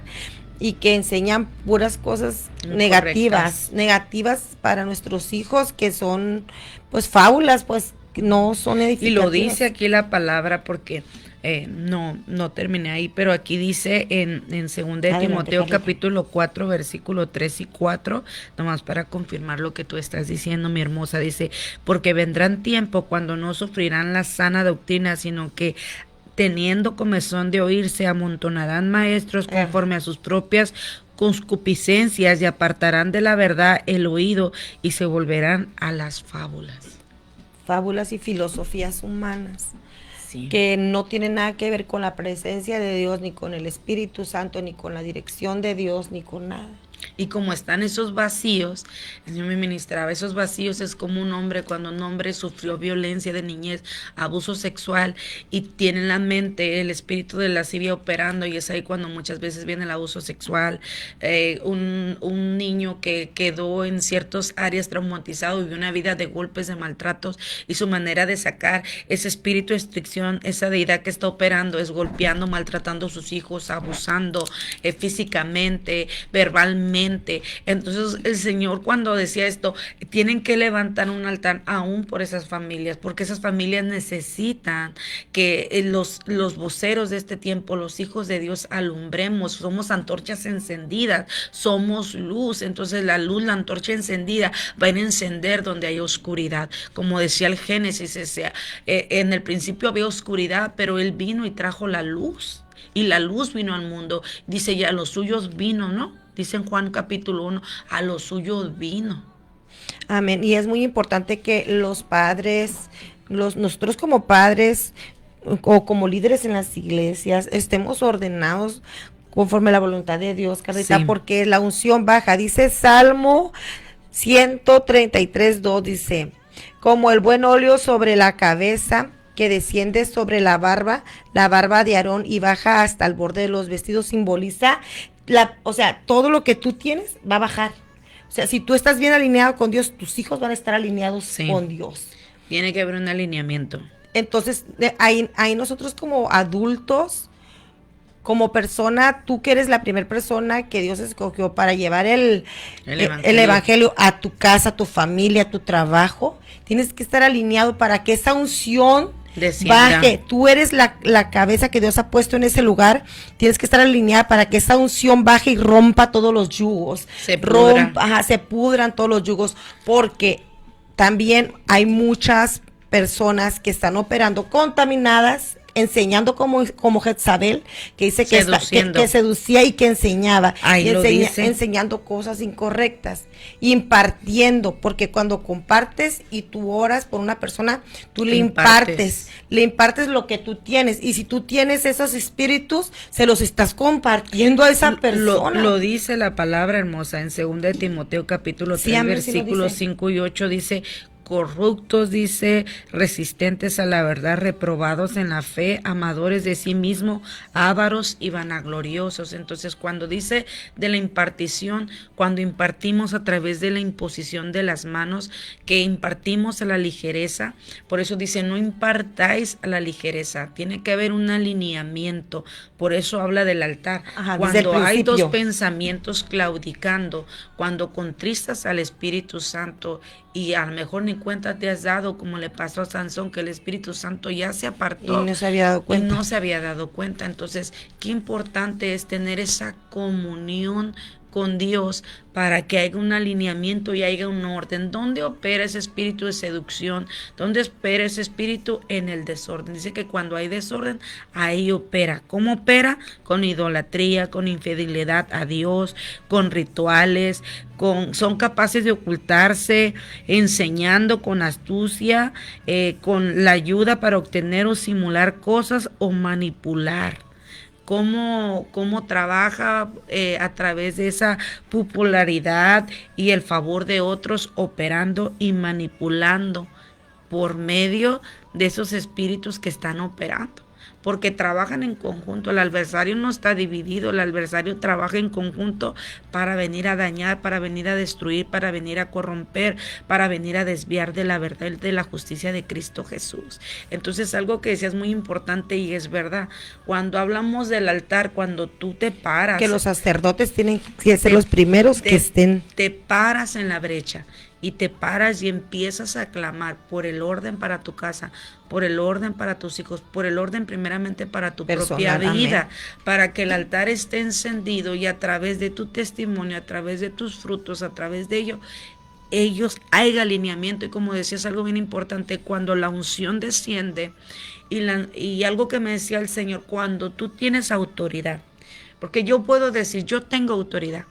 y que enseñan puras cosas Incorrectas. negativas para nuestros hijos, que son pues fábulas, pues no son Y edificativas. lo dice aquí la palabra porque no terminé ahí, pero aquí dice en 2 de Adelante, Timoteo Carlita. capítulo 4, versículo 3 y 4, nomás para confirmar lo que tú estás diciendo, mi hermosa, dice, porque vendrán tiempo cuando no sufrirán la sana doctrina, sino que teniendo comezón de oír, se amontonarán maestros conforme a sus propias concupiscencias y apartarán de la verdad el oído y se volverán a las fábulas. Fábulas y filosofías humanas Sí. que no tienen nada que ver con la presencia de Dios, ni con el Espíritu Santo, ni con la dirección de Dios, ni con nada. Y como están esos vacíos, el Señor me ministraba, esos vacíos es como un hombre cuando un hombre sufrió violencia de niñez, abuso sexual y tiene en la mente el espíritu de lascivia operando, y es ahí cuando muchas veces viene el abuso sexual, un niño que quedó en ciertas áreas traumatizado, vivió una vida de golpes, de maltratos, y su manera de sacar ese espíritu de restricción, esa deidad que está operando es golpeando, maltratando a sus hijos, abusando físicamente, verbalmente. Entonces el Señor cuando decía esto, tienen que levantar un altar aún por esas familias, porque esas familias necesitan que los voceros de este tiempo, los hijos de Dios, alumbremos, somos antorchas encendidas, somos luz. Entonces la luz, la antorcha encendida va a encender donde hay oscuridad, como decía el Génesis, en el principio había oscuridad, pero Él vino y trajo la luz, y la luz vino al mundo, dice, ya a los suyos vino, ¿no? Dice en Juan capítulo 1, a los suyos vino. Amén. Y es muy importante que los padres, nosotros como padres o como líderes en las iglesias, estemos ordenados conforme a la voluntad de Dios, Carlita, Sí. porque la unción baja. Dice Salmo 133:2, dice, como el buen óleo sobre la cabeza, que desciende sobre la barba de Aarón y baja hasta el borde de los vestidos, simboliza o sea, todo lo que tú tienes va a bajar. O sea, si tú estás bien alineado con Dios, tus hijos van a estar alineados Sí. con Dios. Tiene que haber un alineamiento. Entonces, ahí nosotros como adultos, como persona, tú que eres la primera persona que Dios escogió para llevar el evangelio a tu casa, a tu familia, a tu trabajo, tienes que estar alineado para que esa unción Descienda. baje. Tú eres la cabeza que Dios ha puesto en ese lugar, tienes que estar alineada para que esa unción baje y rompa todos los yugos. Se pudra. Se pudran todos los yugos, porque también hay muchas personas que están operando contaminadas, enseñando como Jezabel, que dice que, que seducía y que enseñaba, Ahí y lo dice. enseñando cosas incorrectas, impartiendo, porque cuando compartes y tú oras por una persona, tú le impartes lo que tú tienes, y si tú tienes esos espíritus, se los estás compartiendo a esa persona. Lo dice la palabra hermosa en 2 de Timoteo capítulo 3, Sí, amén, versículos sí lo dice. 5 y 8, dice, corruptos, dice, resistentes a la verdad, reprobados en la fe, amadores de sí mismo, ávaros y vanagloriosos. Entonces, cuando dice de la impartición, cuando impartimos a través de la imposición de las manos, que impartimos a la ligereza, por eso dice, no impartáis a la ligereza, tiene que haber un alineamiento, por eso habla del altar. Ajá, desde el Cuando hay dos principio. pensamientos claudicando, cuando contristas al Espíritu Santo y a lo mejor ni cuenta te has dado, como le pasó a Sansón, que el Espíritu Santo ya se apartó Y no se había dado cuenta. y no se había dado cuenta. Entonces, qué importante es tener esa comunión con Dios para que haya un alineamiento y haya un orden. ¿Dónde opera ese espíritu de seducción? ¿Dónde opera ese espíritu? En el desorden. Dice que cuando hay desorden, ahí opera. ¿Cómo opera? Con idolatría, con infidelidad a Dios, con rituales, son capaces de ocultarse, enseñando con astucia, con la ayuda para obtener o simular cosas o manipular. Cómo trabaja a través de esa popularidad y el favor de otros, operando y manipulando por medio de esos espíritus que están operando. Porque trabajan en conjunto, el adversario no está dividido, el adversario trabaja en conjunto para venir a dañar, para venir a destruir, para venir a corromper, para venir a desviar de la verdad, de la justicia de Cristo Jesús. Entonces, algo que decías muy importante y es verdad, cuando hablamos del altar, cuando tú te paras, que los sacerdotes tienen que ser los primeros que estén. Te paras en la brecha y te paras y empiezas a clamar por el orden para tu casa, por el orden para tus hijos, por el orden primeramente para tu propia vida, para que el altar esté encendido y a través de tu testimonio, a través de tus frutos, a través de ellos haya alineamiento. Y como decías, algo bien importante, cuando la unción desciende y algo que me decía el Señor, cuando tú tienes autoridad, porque yo puedo decir, yo tengo autoridad,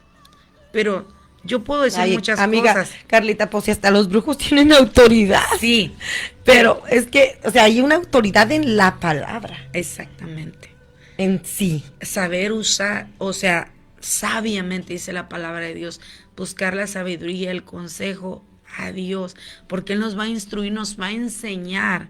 pero yo puedo decir muchas cosas. Carlita, pues si hasta los brujos tienen autoridad. Sí. Pero es que, o sea, hay una autoridad en la palabra. Exactamente. En sí. Saber usar, o sea, sabiamente dice la palabra de Dios, buscar la sabiduría, el consejo a Dios, porque Él nos va a instruir, nos va a enseñar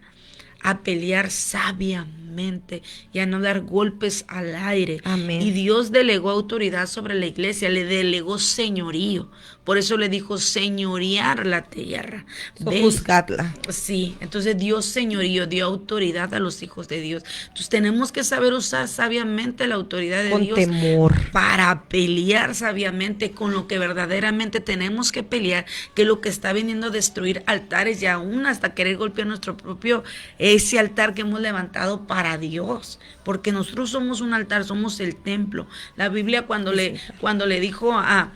a pelear sabiamente y a no dar golpes al aire. Amén. Y Dios delegó autoridad sobre la iglesia, le delegó señorío. Por eso le dijo señorear la tierra. Juzgadla. Sí, entonces Dios señorío, dio autoridad a los hijos de Dios. Entonces tenemos que saber usar sabiamente la autoridad de Dios. Con temor. Para pelear sabiamente con lo que verdaderamente tenemos que pelear, que es lo que está viniendo a destruir altares y aún hasta querer golpear nuestro propio, ese altar que hemos levantado para Dios. Porque nosotros somos un altar, somos el templo. La Biblia cuando le dijo a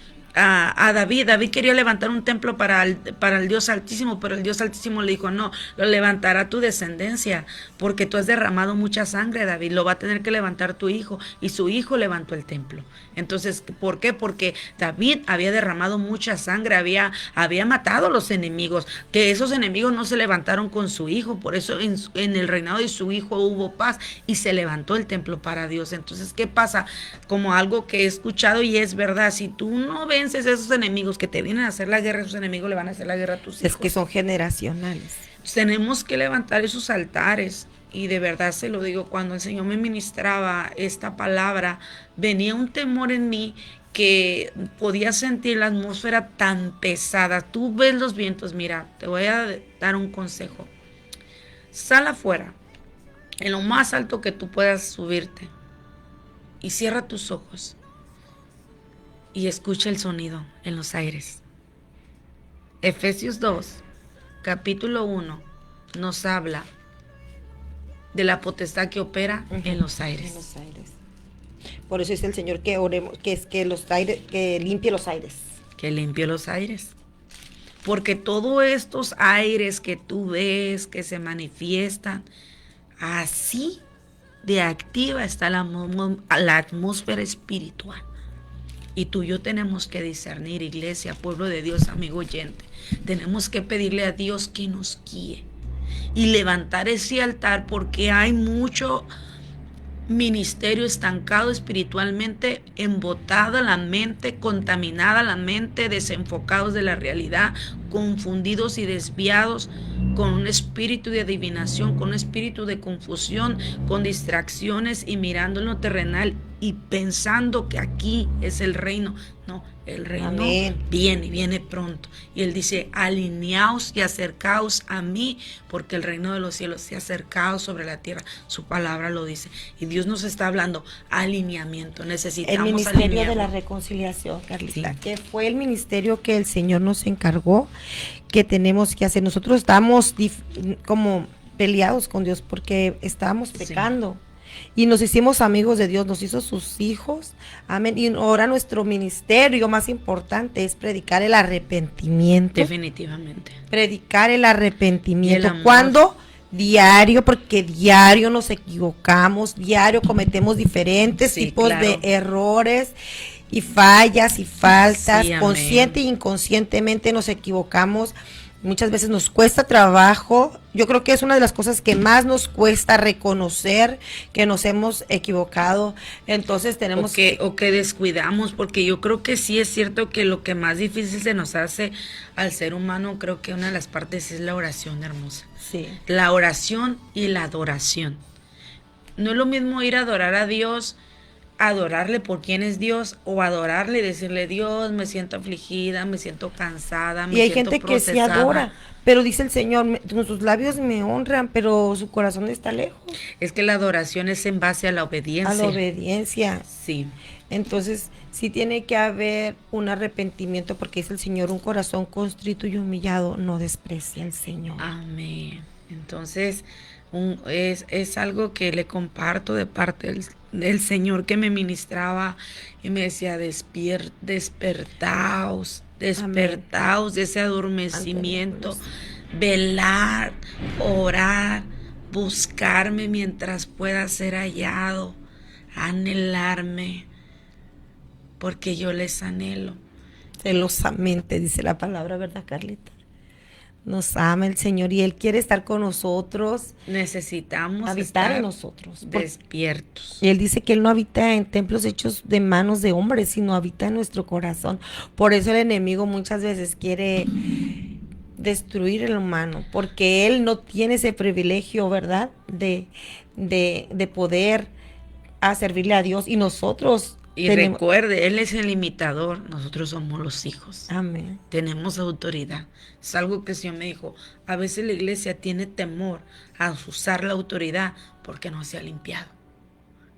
David quería levantar un templo para el Dios Altísimo, pero el Dios Altísimo le dijo, no, lo levantará tu descendencia, porque tú has derramado mucha sangre, David, lo va a tener que levantar tu hijo, y su hijo levantó el templo. Entonces, ¿por qué? Porque David había derramado mucha sangre, había matado a los enemigos, que esos enemigos no se levantaron con su hijo, por eso en el reinado de su hijo hubo paz, y se levantó el templo para Dios. Entonces, ¿qué pasa? Como algo que he escuchado y es verdad, si tú no vences a esos enemigos que te vienen a hacer la guerra, esos enemigos le van a hacer la guerra a tus hijos. Es que son generacionales. Tenemos que levantar esos altares. Y de verdad se lo digo, cuando el Señor me ministraba esta palabra, venía un temor en mí que podía sentir la atmósfera tan pesada. Tú ves los vientos, mira, te voy a dar un consejo. Sal afuera, en lo más alto que tú puedas subirte, y cierra tus ojos y escucha el sonido en los aires. Efesios 2, capítulo 1, nos habla de la potestad que opera en los aires. En los aires. Por eso dice el Señor que oremos, que los aires, que limpie los aires. Que limpie los aires. Porque todos estos aires que tú ves, que se manifiestan, así de activa está la atmósfera espiritual. Y tú y yo tenemos que discernir, iglesia, pueblo de Dios, amigo oyente. Tenemos que pedirle a Dios que nos guíe y levantar ese altar, porque hay mucho ministerio estancado espiritualmente, embotado la mente, contaminada la mente, desenfocados de la realidad, confundidos y desviados, con un espíritu de adivinación, con un espíritu de confusión, con distracciones y mirando en lo terrenal y pensando que aquí es el reino. No, el reino viene pronto. Y Él dice, alineaos y acercaos a mí, porque el reino de los cielos se ha acercado sobre la tierra. Su palabra lo dice. Y Dios nos está hablando alineamiento. Necesitamos el ministerio de la reconciliación, Carlita, sí, que fue el ministerio que el Señor nos encargó, que tenemos que hacer. Nosotros estamos como peleados con Dios porque estábamos pecando. Sí. y nos hicimos amigos de Dios, nos hizo sus hijos, amén. Y ahora nuestro ministerio más importante es predicar el arrepentimiento. Definitivamente. Predicar el arrepentimiento. Y el amor. ¿Cuándo? Diario, porque diario nos equivocamos, diario cometemos diferentes Sí, tipos claro. de errores y fallas y faltas, Sí, amén. consciente e inconscientemente nos equivocamos. Muchas veces nos cuesta trabajo. Yo creo que es una de las cosas que más nos cuesta reconocer que nos hemos equivocado. Entonces tenemos O que descuidamos, porque yo creo que sí es cierto que lo que más difícil se nos hace al ser humano, creo que una de las partes es la oración, hermosa. Sí. La oración y la adoración. No es lo mismo ir a adorar a Dios, adorarle por quién es Dios, o adorarle y decirle: Dios, me siento afligida, me siento cansada, me Y hay siento gente que se procesada. adora, pero dice el Señor, con sus labios me honran, pero su corazón está lejos. Es que la adoración es en base a la obediencia. A la obediencia. Sí. Entonces, sí tiene que haber un arrepentimiento, porque dice el Señor, un corazón contrito y humillado no desprecia el Señor. Amén. Entonces, es algo que le comparto de parte del Señor, que me ministraba y me decía: despertaos de ese adormecimiento, velar, orar, buscarme mientras pueda ser hallado, anhelarme, porque yo les anhelo. Celosamente, dice la palabra, ¿verdad, Carlita? Nos ama el Señor y Él quiere estar con nosotros, Necesitamos habitar estar en nosotros. despiertos. Y Él dice que Él no habita en templos hechos de manos de hombres, sino habita en nuestro corazón. Por eso el enemigo muchas veces quiere destruir el humano, porque Él no tiene ese privilegio, ¿verdad? De poder servirle a Dios, y nosotros Y tenemos. recuerde, Él es el imitador, nosotros somos los hijos. Amén. Tenemos autoridad. Es algo que el Señor me dijo: a veces la iglesia tiene temor a usar la autoridad porque no se ha limpiado.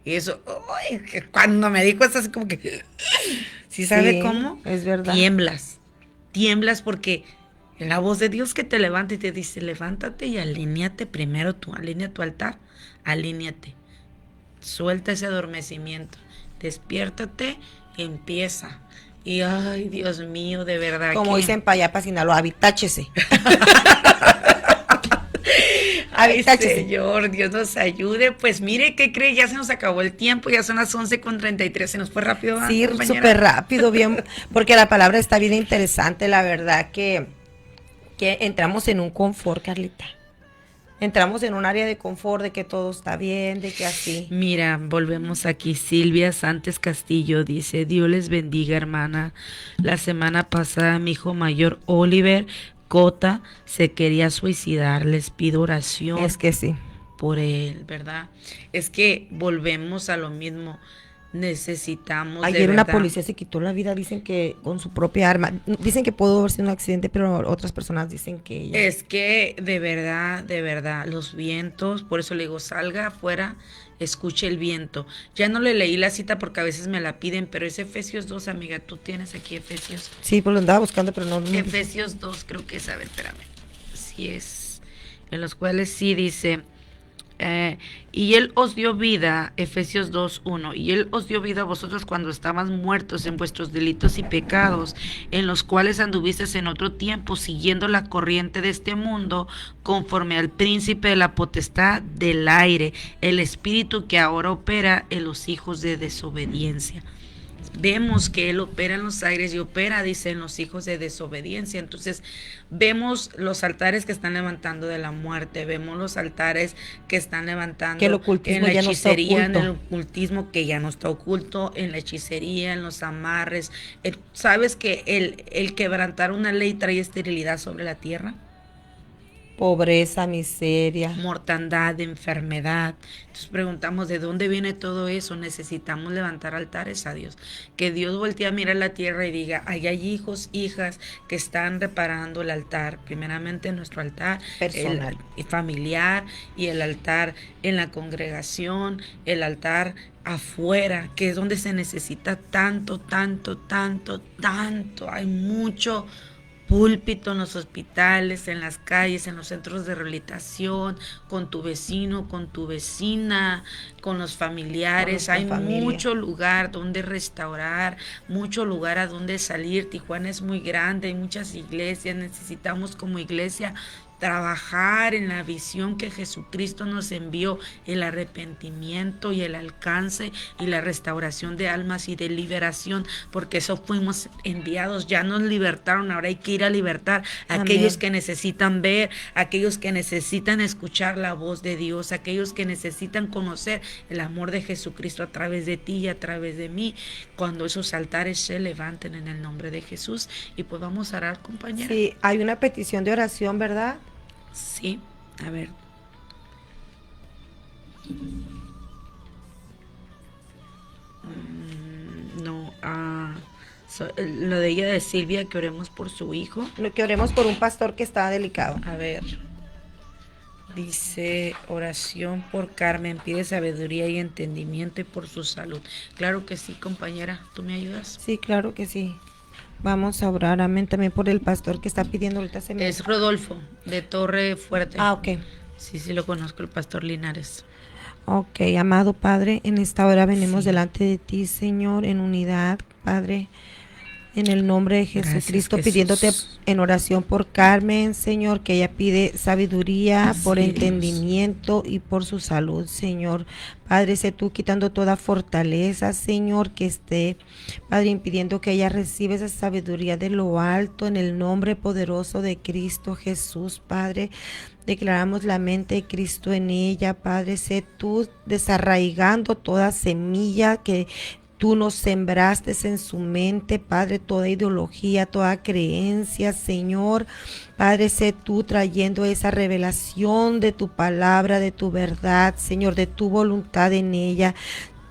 Y eso, ¡ay! Que cuando me dijo eso, así como que, ¿sí sabe Sí, cómo? es verdad. Tiemblas porque la voz de Dios que te levanta y te dice: levántate y alíñate primero tú, alinea tu altar, alíñate. Suelta ese adormecimiento, despiértate y empieza. Y ay, Dios mío, de verdad. Como que... dicen para allá, para Sinaloa, habitáchese. Ay, Habitáchese. Señor, Dios nos ayude. Pues mire, ¿qué cree? Ya se nos acabó el tiempo, ya son las 11:33, se nos fue rápido. Sí, compañera? súper rápido, bien, porque la palabra está bien interesante, la verdad que entramos en un confort, Carlita. Entramos en un área de confort, de que todo está bien, de que así. Mira, volvemos aquí. Silvia Santos Castillo dice: Dios les bendiga, hermana. La semana pasada mi hijo mayor, Oliver Cota, se quería suicidar. Les pido oración Es que sí. por él, ¿verdad? Es que volvemos a lo mismo. Necesitamos Ayer de una verdad. policía se quitó la vida, dicen que con su propia arma. Dicen que pudo haber sido un accidente, pero otras personas dicen que ella. Es que de verdad, los vientos, por eso le digo: salga afuera, escuche el viento. Ya no le leí la cita porque a veces me la piden, pero es Efesios 2, amiga. Tú tienes aquí Efesios. Sí, pues lo andaba buscando, pero no. Efesios 2, creo que es, a ver, espérame. Sí es. En los cuales sí dice: y Él os dio vida, Efesios 2:1, y Él os dio vida a vosotros cuando estabas muertos en vuestros delitos y pecados, en los cuales anduvisteis en otro tiempo, siguiendo la corriente de este mundo, conforme al príncipe de la potestad del aire, el espíritu que ahora opera en los hijos de desobediencia. Vemos que Él opera en los aires y opera, dice, en los hijos de desobediencia. Entonces vemos los altares que están levantando de la muerte, vemos los altares que están levantando Que el ocultismo en la ya no está hechicería, en oculto. el ocultismo que ya no está oculto, en la hechicería, en los amarres. ¿Sabes que el quebrantar una ley trae esterilidad sobre la tierra? Pobreza, miseria. Mortandad, enfermedad. Entonces preguntamos: ¿de dónde viene todo eso? Necesitamos levantar altares a Dios. Que Dios voltee a mirar la tierra y diga: ahí hay hijos, hijas que están reparando el altar. Primeramente nuestro altar Personal. el familiar, y el altar en la congregación, el altar afuera, que es donde se necesita tanto. Hay mucho púlpito, en los hospitales, en las calles, en los centros de rehabilitación, con tu vecino, con tu vecina, con los familiares. Hay mucho lugar donde restaurar, mucho lugar a donde salir. Tijuana es muy grande, hay muchas iglesias, necesitamos como iglesia trabajar en la visión que Jesucristo nos envió, el arrepentimiento y el alcance y la restauración de almas y de liberación, porque eso fuimos enviados, ya nos libertaron, ahora hay que ir a libertar a aquellos que necesitan ver, aquellos que necesitan escuchar la voz de Dios, aquellos que necesitan conocer el amor de Jesucristo a través de ti y a través de mí, cuando esos altares se levanten en el nombre de Jesús. Y pues vamos a orar, compañera. Sí, hay una petición de oración, ¿verdad? Sí, a ver. No, lo de ella de Silvia, que oremos por su hijo. Que oremos por un pastor que está delicado. A ver. Dice, oración por Carmen, pide sabiduría y entendimiento y por su salud. Claro que sí, compañera, ¿tú me ayudas? Sí, claro que sí. Vamos a orar, amén, también por el pastor que está pidiendo ahorita. Es Rodolfo, de Torre Fuerte. Ah, ok. Sí, lo conozco, el pastor Linares. Ok, amado Padre, en esta hora venimos delante de ti, Señor, en unidad, Padre, en el nombre de Jesucristo, pidiéndote en oración por Carmen, Señor, que ella pide sabiduría, por entendimiento y por su salud, Señor. Padre, sé tú quitando toda fortaleza, Señor, que esté, Padre, impidiendo que ella reciba esa sabiduría de lo alto, en el nombre poderoso de Cristo Jesús, Padre. Declaramos la mente de Cristo en ella, Padre, sé tú desarraigando toda semilla que tú nos sembraste en su mente, Padre, toda ideología, toda creencia, Señor. Padre, sé tú trayendo esa revelación de tu palabra, de tu verdad, Señor, de tu voluntad en ella.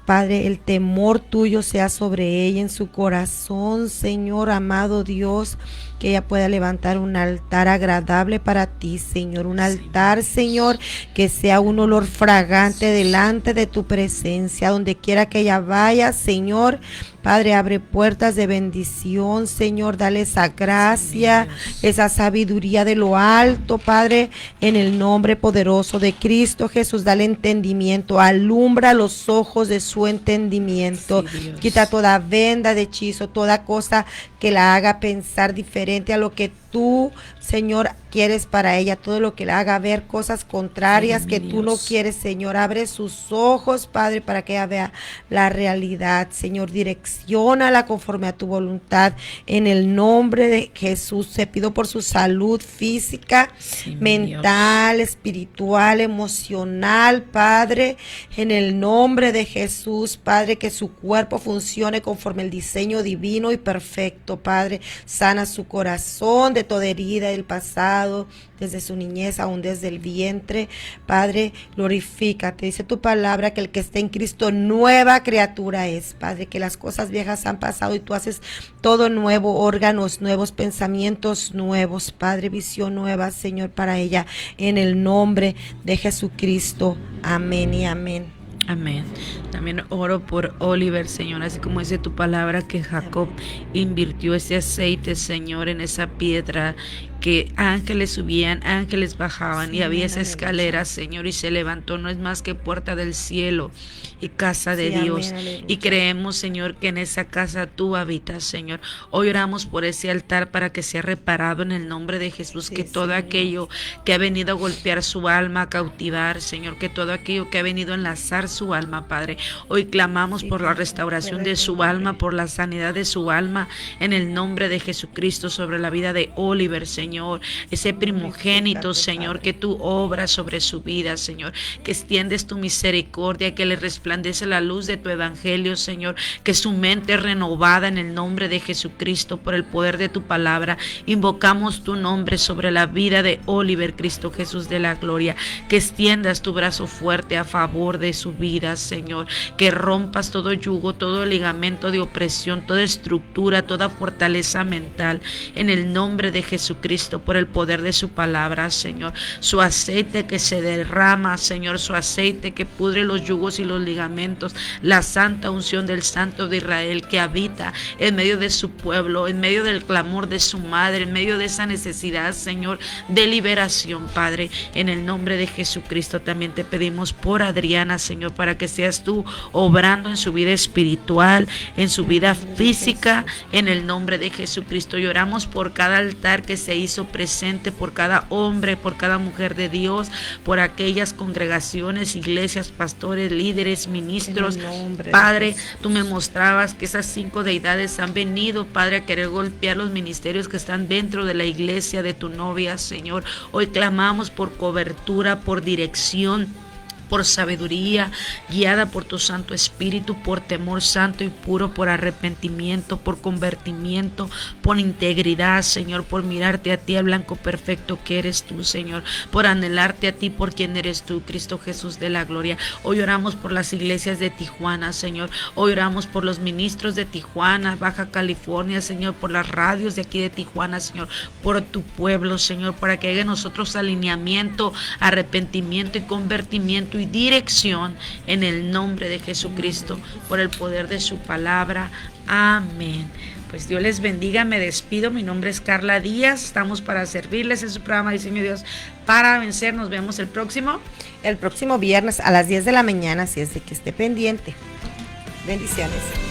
Padre, el temor tuyo sea sobre ella, en su corazón, Señor, amado Dios, que ella pueda levantar un altar agradable para ti, Señor, un altar, Señor, que sea un olor fragante delante de tu presencia, donde quiera que ella vaya, Señor. Padre, abre puertas de bendición, Señor, dale esa gracia, esa sabiduría de lo alto, Padre, en el nombre poderoso de Cristo Jesús, dale entendimiento, alumbra los ojos de su entendimiento, quita toda venda de hechizo, toda cosa que la haga pensar diferente a lo que tú, Señor, quieres para ella, todo lo que la haga ver cosas contrarias que tú no quieres, Señor. Abre sus ojos, Padre, para que ella vea la realidad, Señor. Direcciónala conforme a tu voluntad. En el nombre de Jesús, te pido por su salud física, mental, espiritual, emocional, Padre. En el nombre de Jesús, Padre, que su cuerpo funcione conforme el diseño divino y perfecto, Padre. Sana su corazón de toda herida del pasado, desde su niñez, aún desde el vientre. Padre, glorifícate. Dice tu palabra que el que esté en Cristo, nueva criatura es. Padre, que las cosas viejas han pasado y tú haces todo nuevo, órganos nuevos, pensamientos nuevos, Padre, visión nueva, Señor, para ella, en el nombre de Jesucristo. Amén y amén. Amén. También oro por Oliver, Señor, así como dice tu palabra que Jacob invirtió ese aceite, Señor, en esa piedra, que ángeles subían, ángeles bajaban, y había esa escalera, Señor, y se levantó, no es más que puerta del cielo y casa de Dios. Amén, y creemos, Señor, que en esa casa tú habitas, Señor. Hoy oramos por ese altar para que sea reparado en el nombre de Jesús, que todo aquello que ha venido a golpear su alma, a cautivar, Señor, que todo aquello que ha venido a enlazar su alma, Padre, hoy clamamos por la restauración de su alma, por la sanidad de su alma, en el nombre de Jesucristo, sobre la vida de Oliver, Señor, ese primogénito, Señor, que tú obras sobre su vida, Señor, que extiendes tu misericordia, que le resplandece la luz de tu evangelio, Señor, que su mente es renovada en el nombre de Jesucristo, por el poder de tu palabra. Invocamos tu nombre sobre la vida de Oliver, Cristo Jesús de la gloria, que extiendas tu brazo fuerte a favor de su vida, Señor, que rompas todo yugo, todo ligamento de opresión, toda estructura, toda fortaleza mental, en el nombre de Jesucristo Jesucristo, por el poder de su palabra, Señor. Su aceite que se derrama, Señor, su aceite que pudre los yugos y los ligamentos, la santa unción del Santo de Israel que habita en medio de su pueblo, en medio del clamor de su madre, en medio de esa necesidad, Señor, de liberación, Padre. En el nombre de Jesucristo también te pedimos por Adriana, Señor, para que seas tú obrando en su vida espiritual, en su vida física, en el nombre de Jesucristo. Y oramos por cada altar que se hizo presente, por cada hombre, por cada mujer de Dios, por aquellas congregaciones, iglesias, pastores, líderes, ministros. Padre, tú me mostrabas que esas 5 deidades han venido, Padre, a querer golpear los ministerios que están dentro de la iglesia de tu novia, Señor. Hoy clamamos por cobertura, por dirección, por sabiduría, guiada por tu Santo Espíritu, por temor santo y puro, por arrepentimiento, por convertimiento, por integridad, Señor, por mirarte a ti, al blanco perfecto que eres tú, Señor, por anhelarte a ti, por quien eres tú, Cristo Jesús de la gloria. Hoy oramos por las iglesias de Tijuana, Señor. Hoy oramos por los ministros de Tijuana, Baja California, Señor, por las radios de aquí de Tijuana, Señor, por tu pueblo, Señor, para que haya en nosotros alineamiento, arrepentimiento y convertimiento y dirección en el nombre de Jesucristo, por el poder de su palabra. Amén. Pues Dios les bendiga, me despido. Mi nombre es Carla Díaz, estamos para servirles en su programa Diseño Dios para Vencer. Nos vemos el próximo viernes a las 10 de la mañana, así es de que esté pendiente. Bendiciones.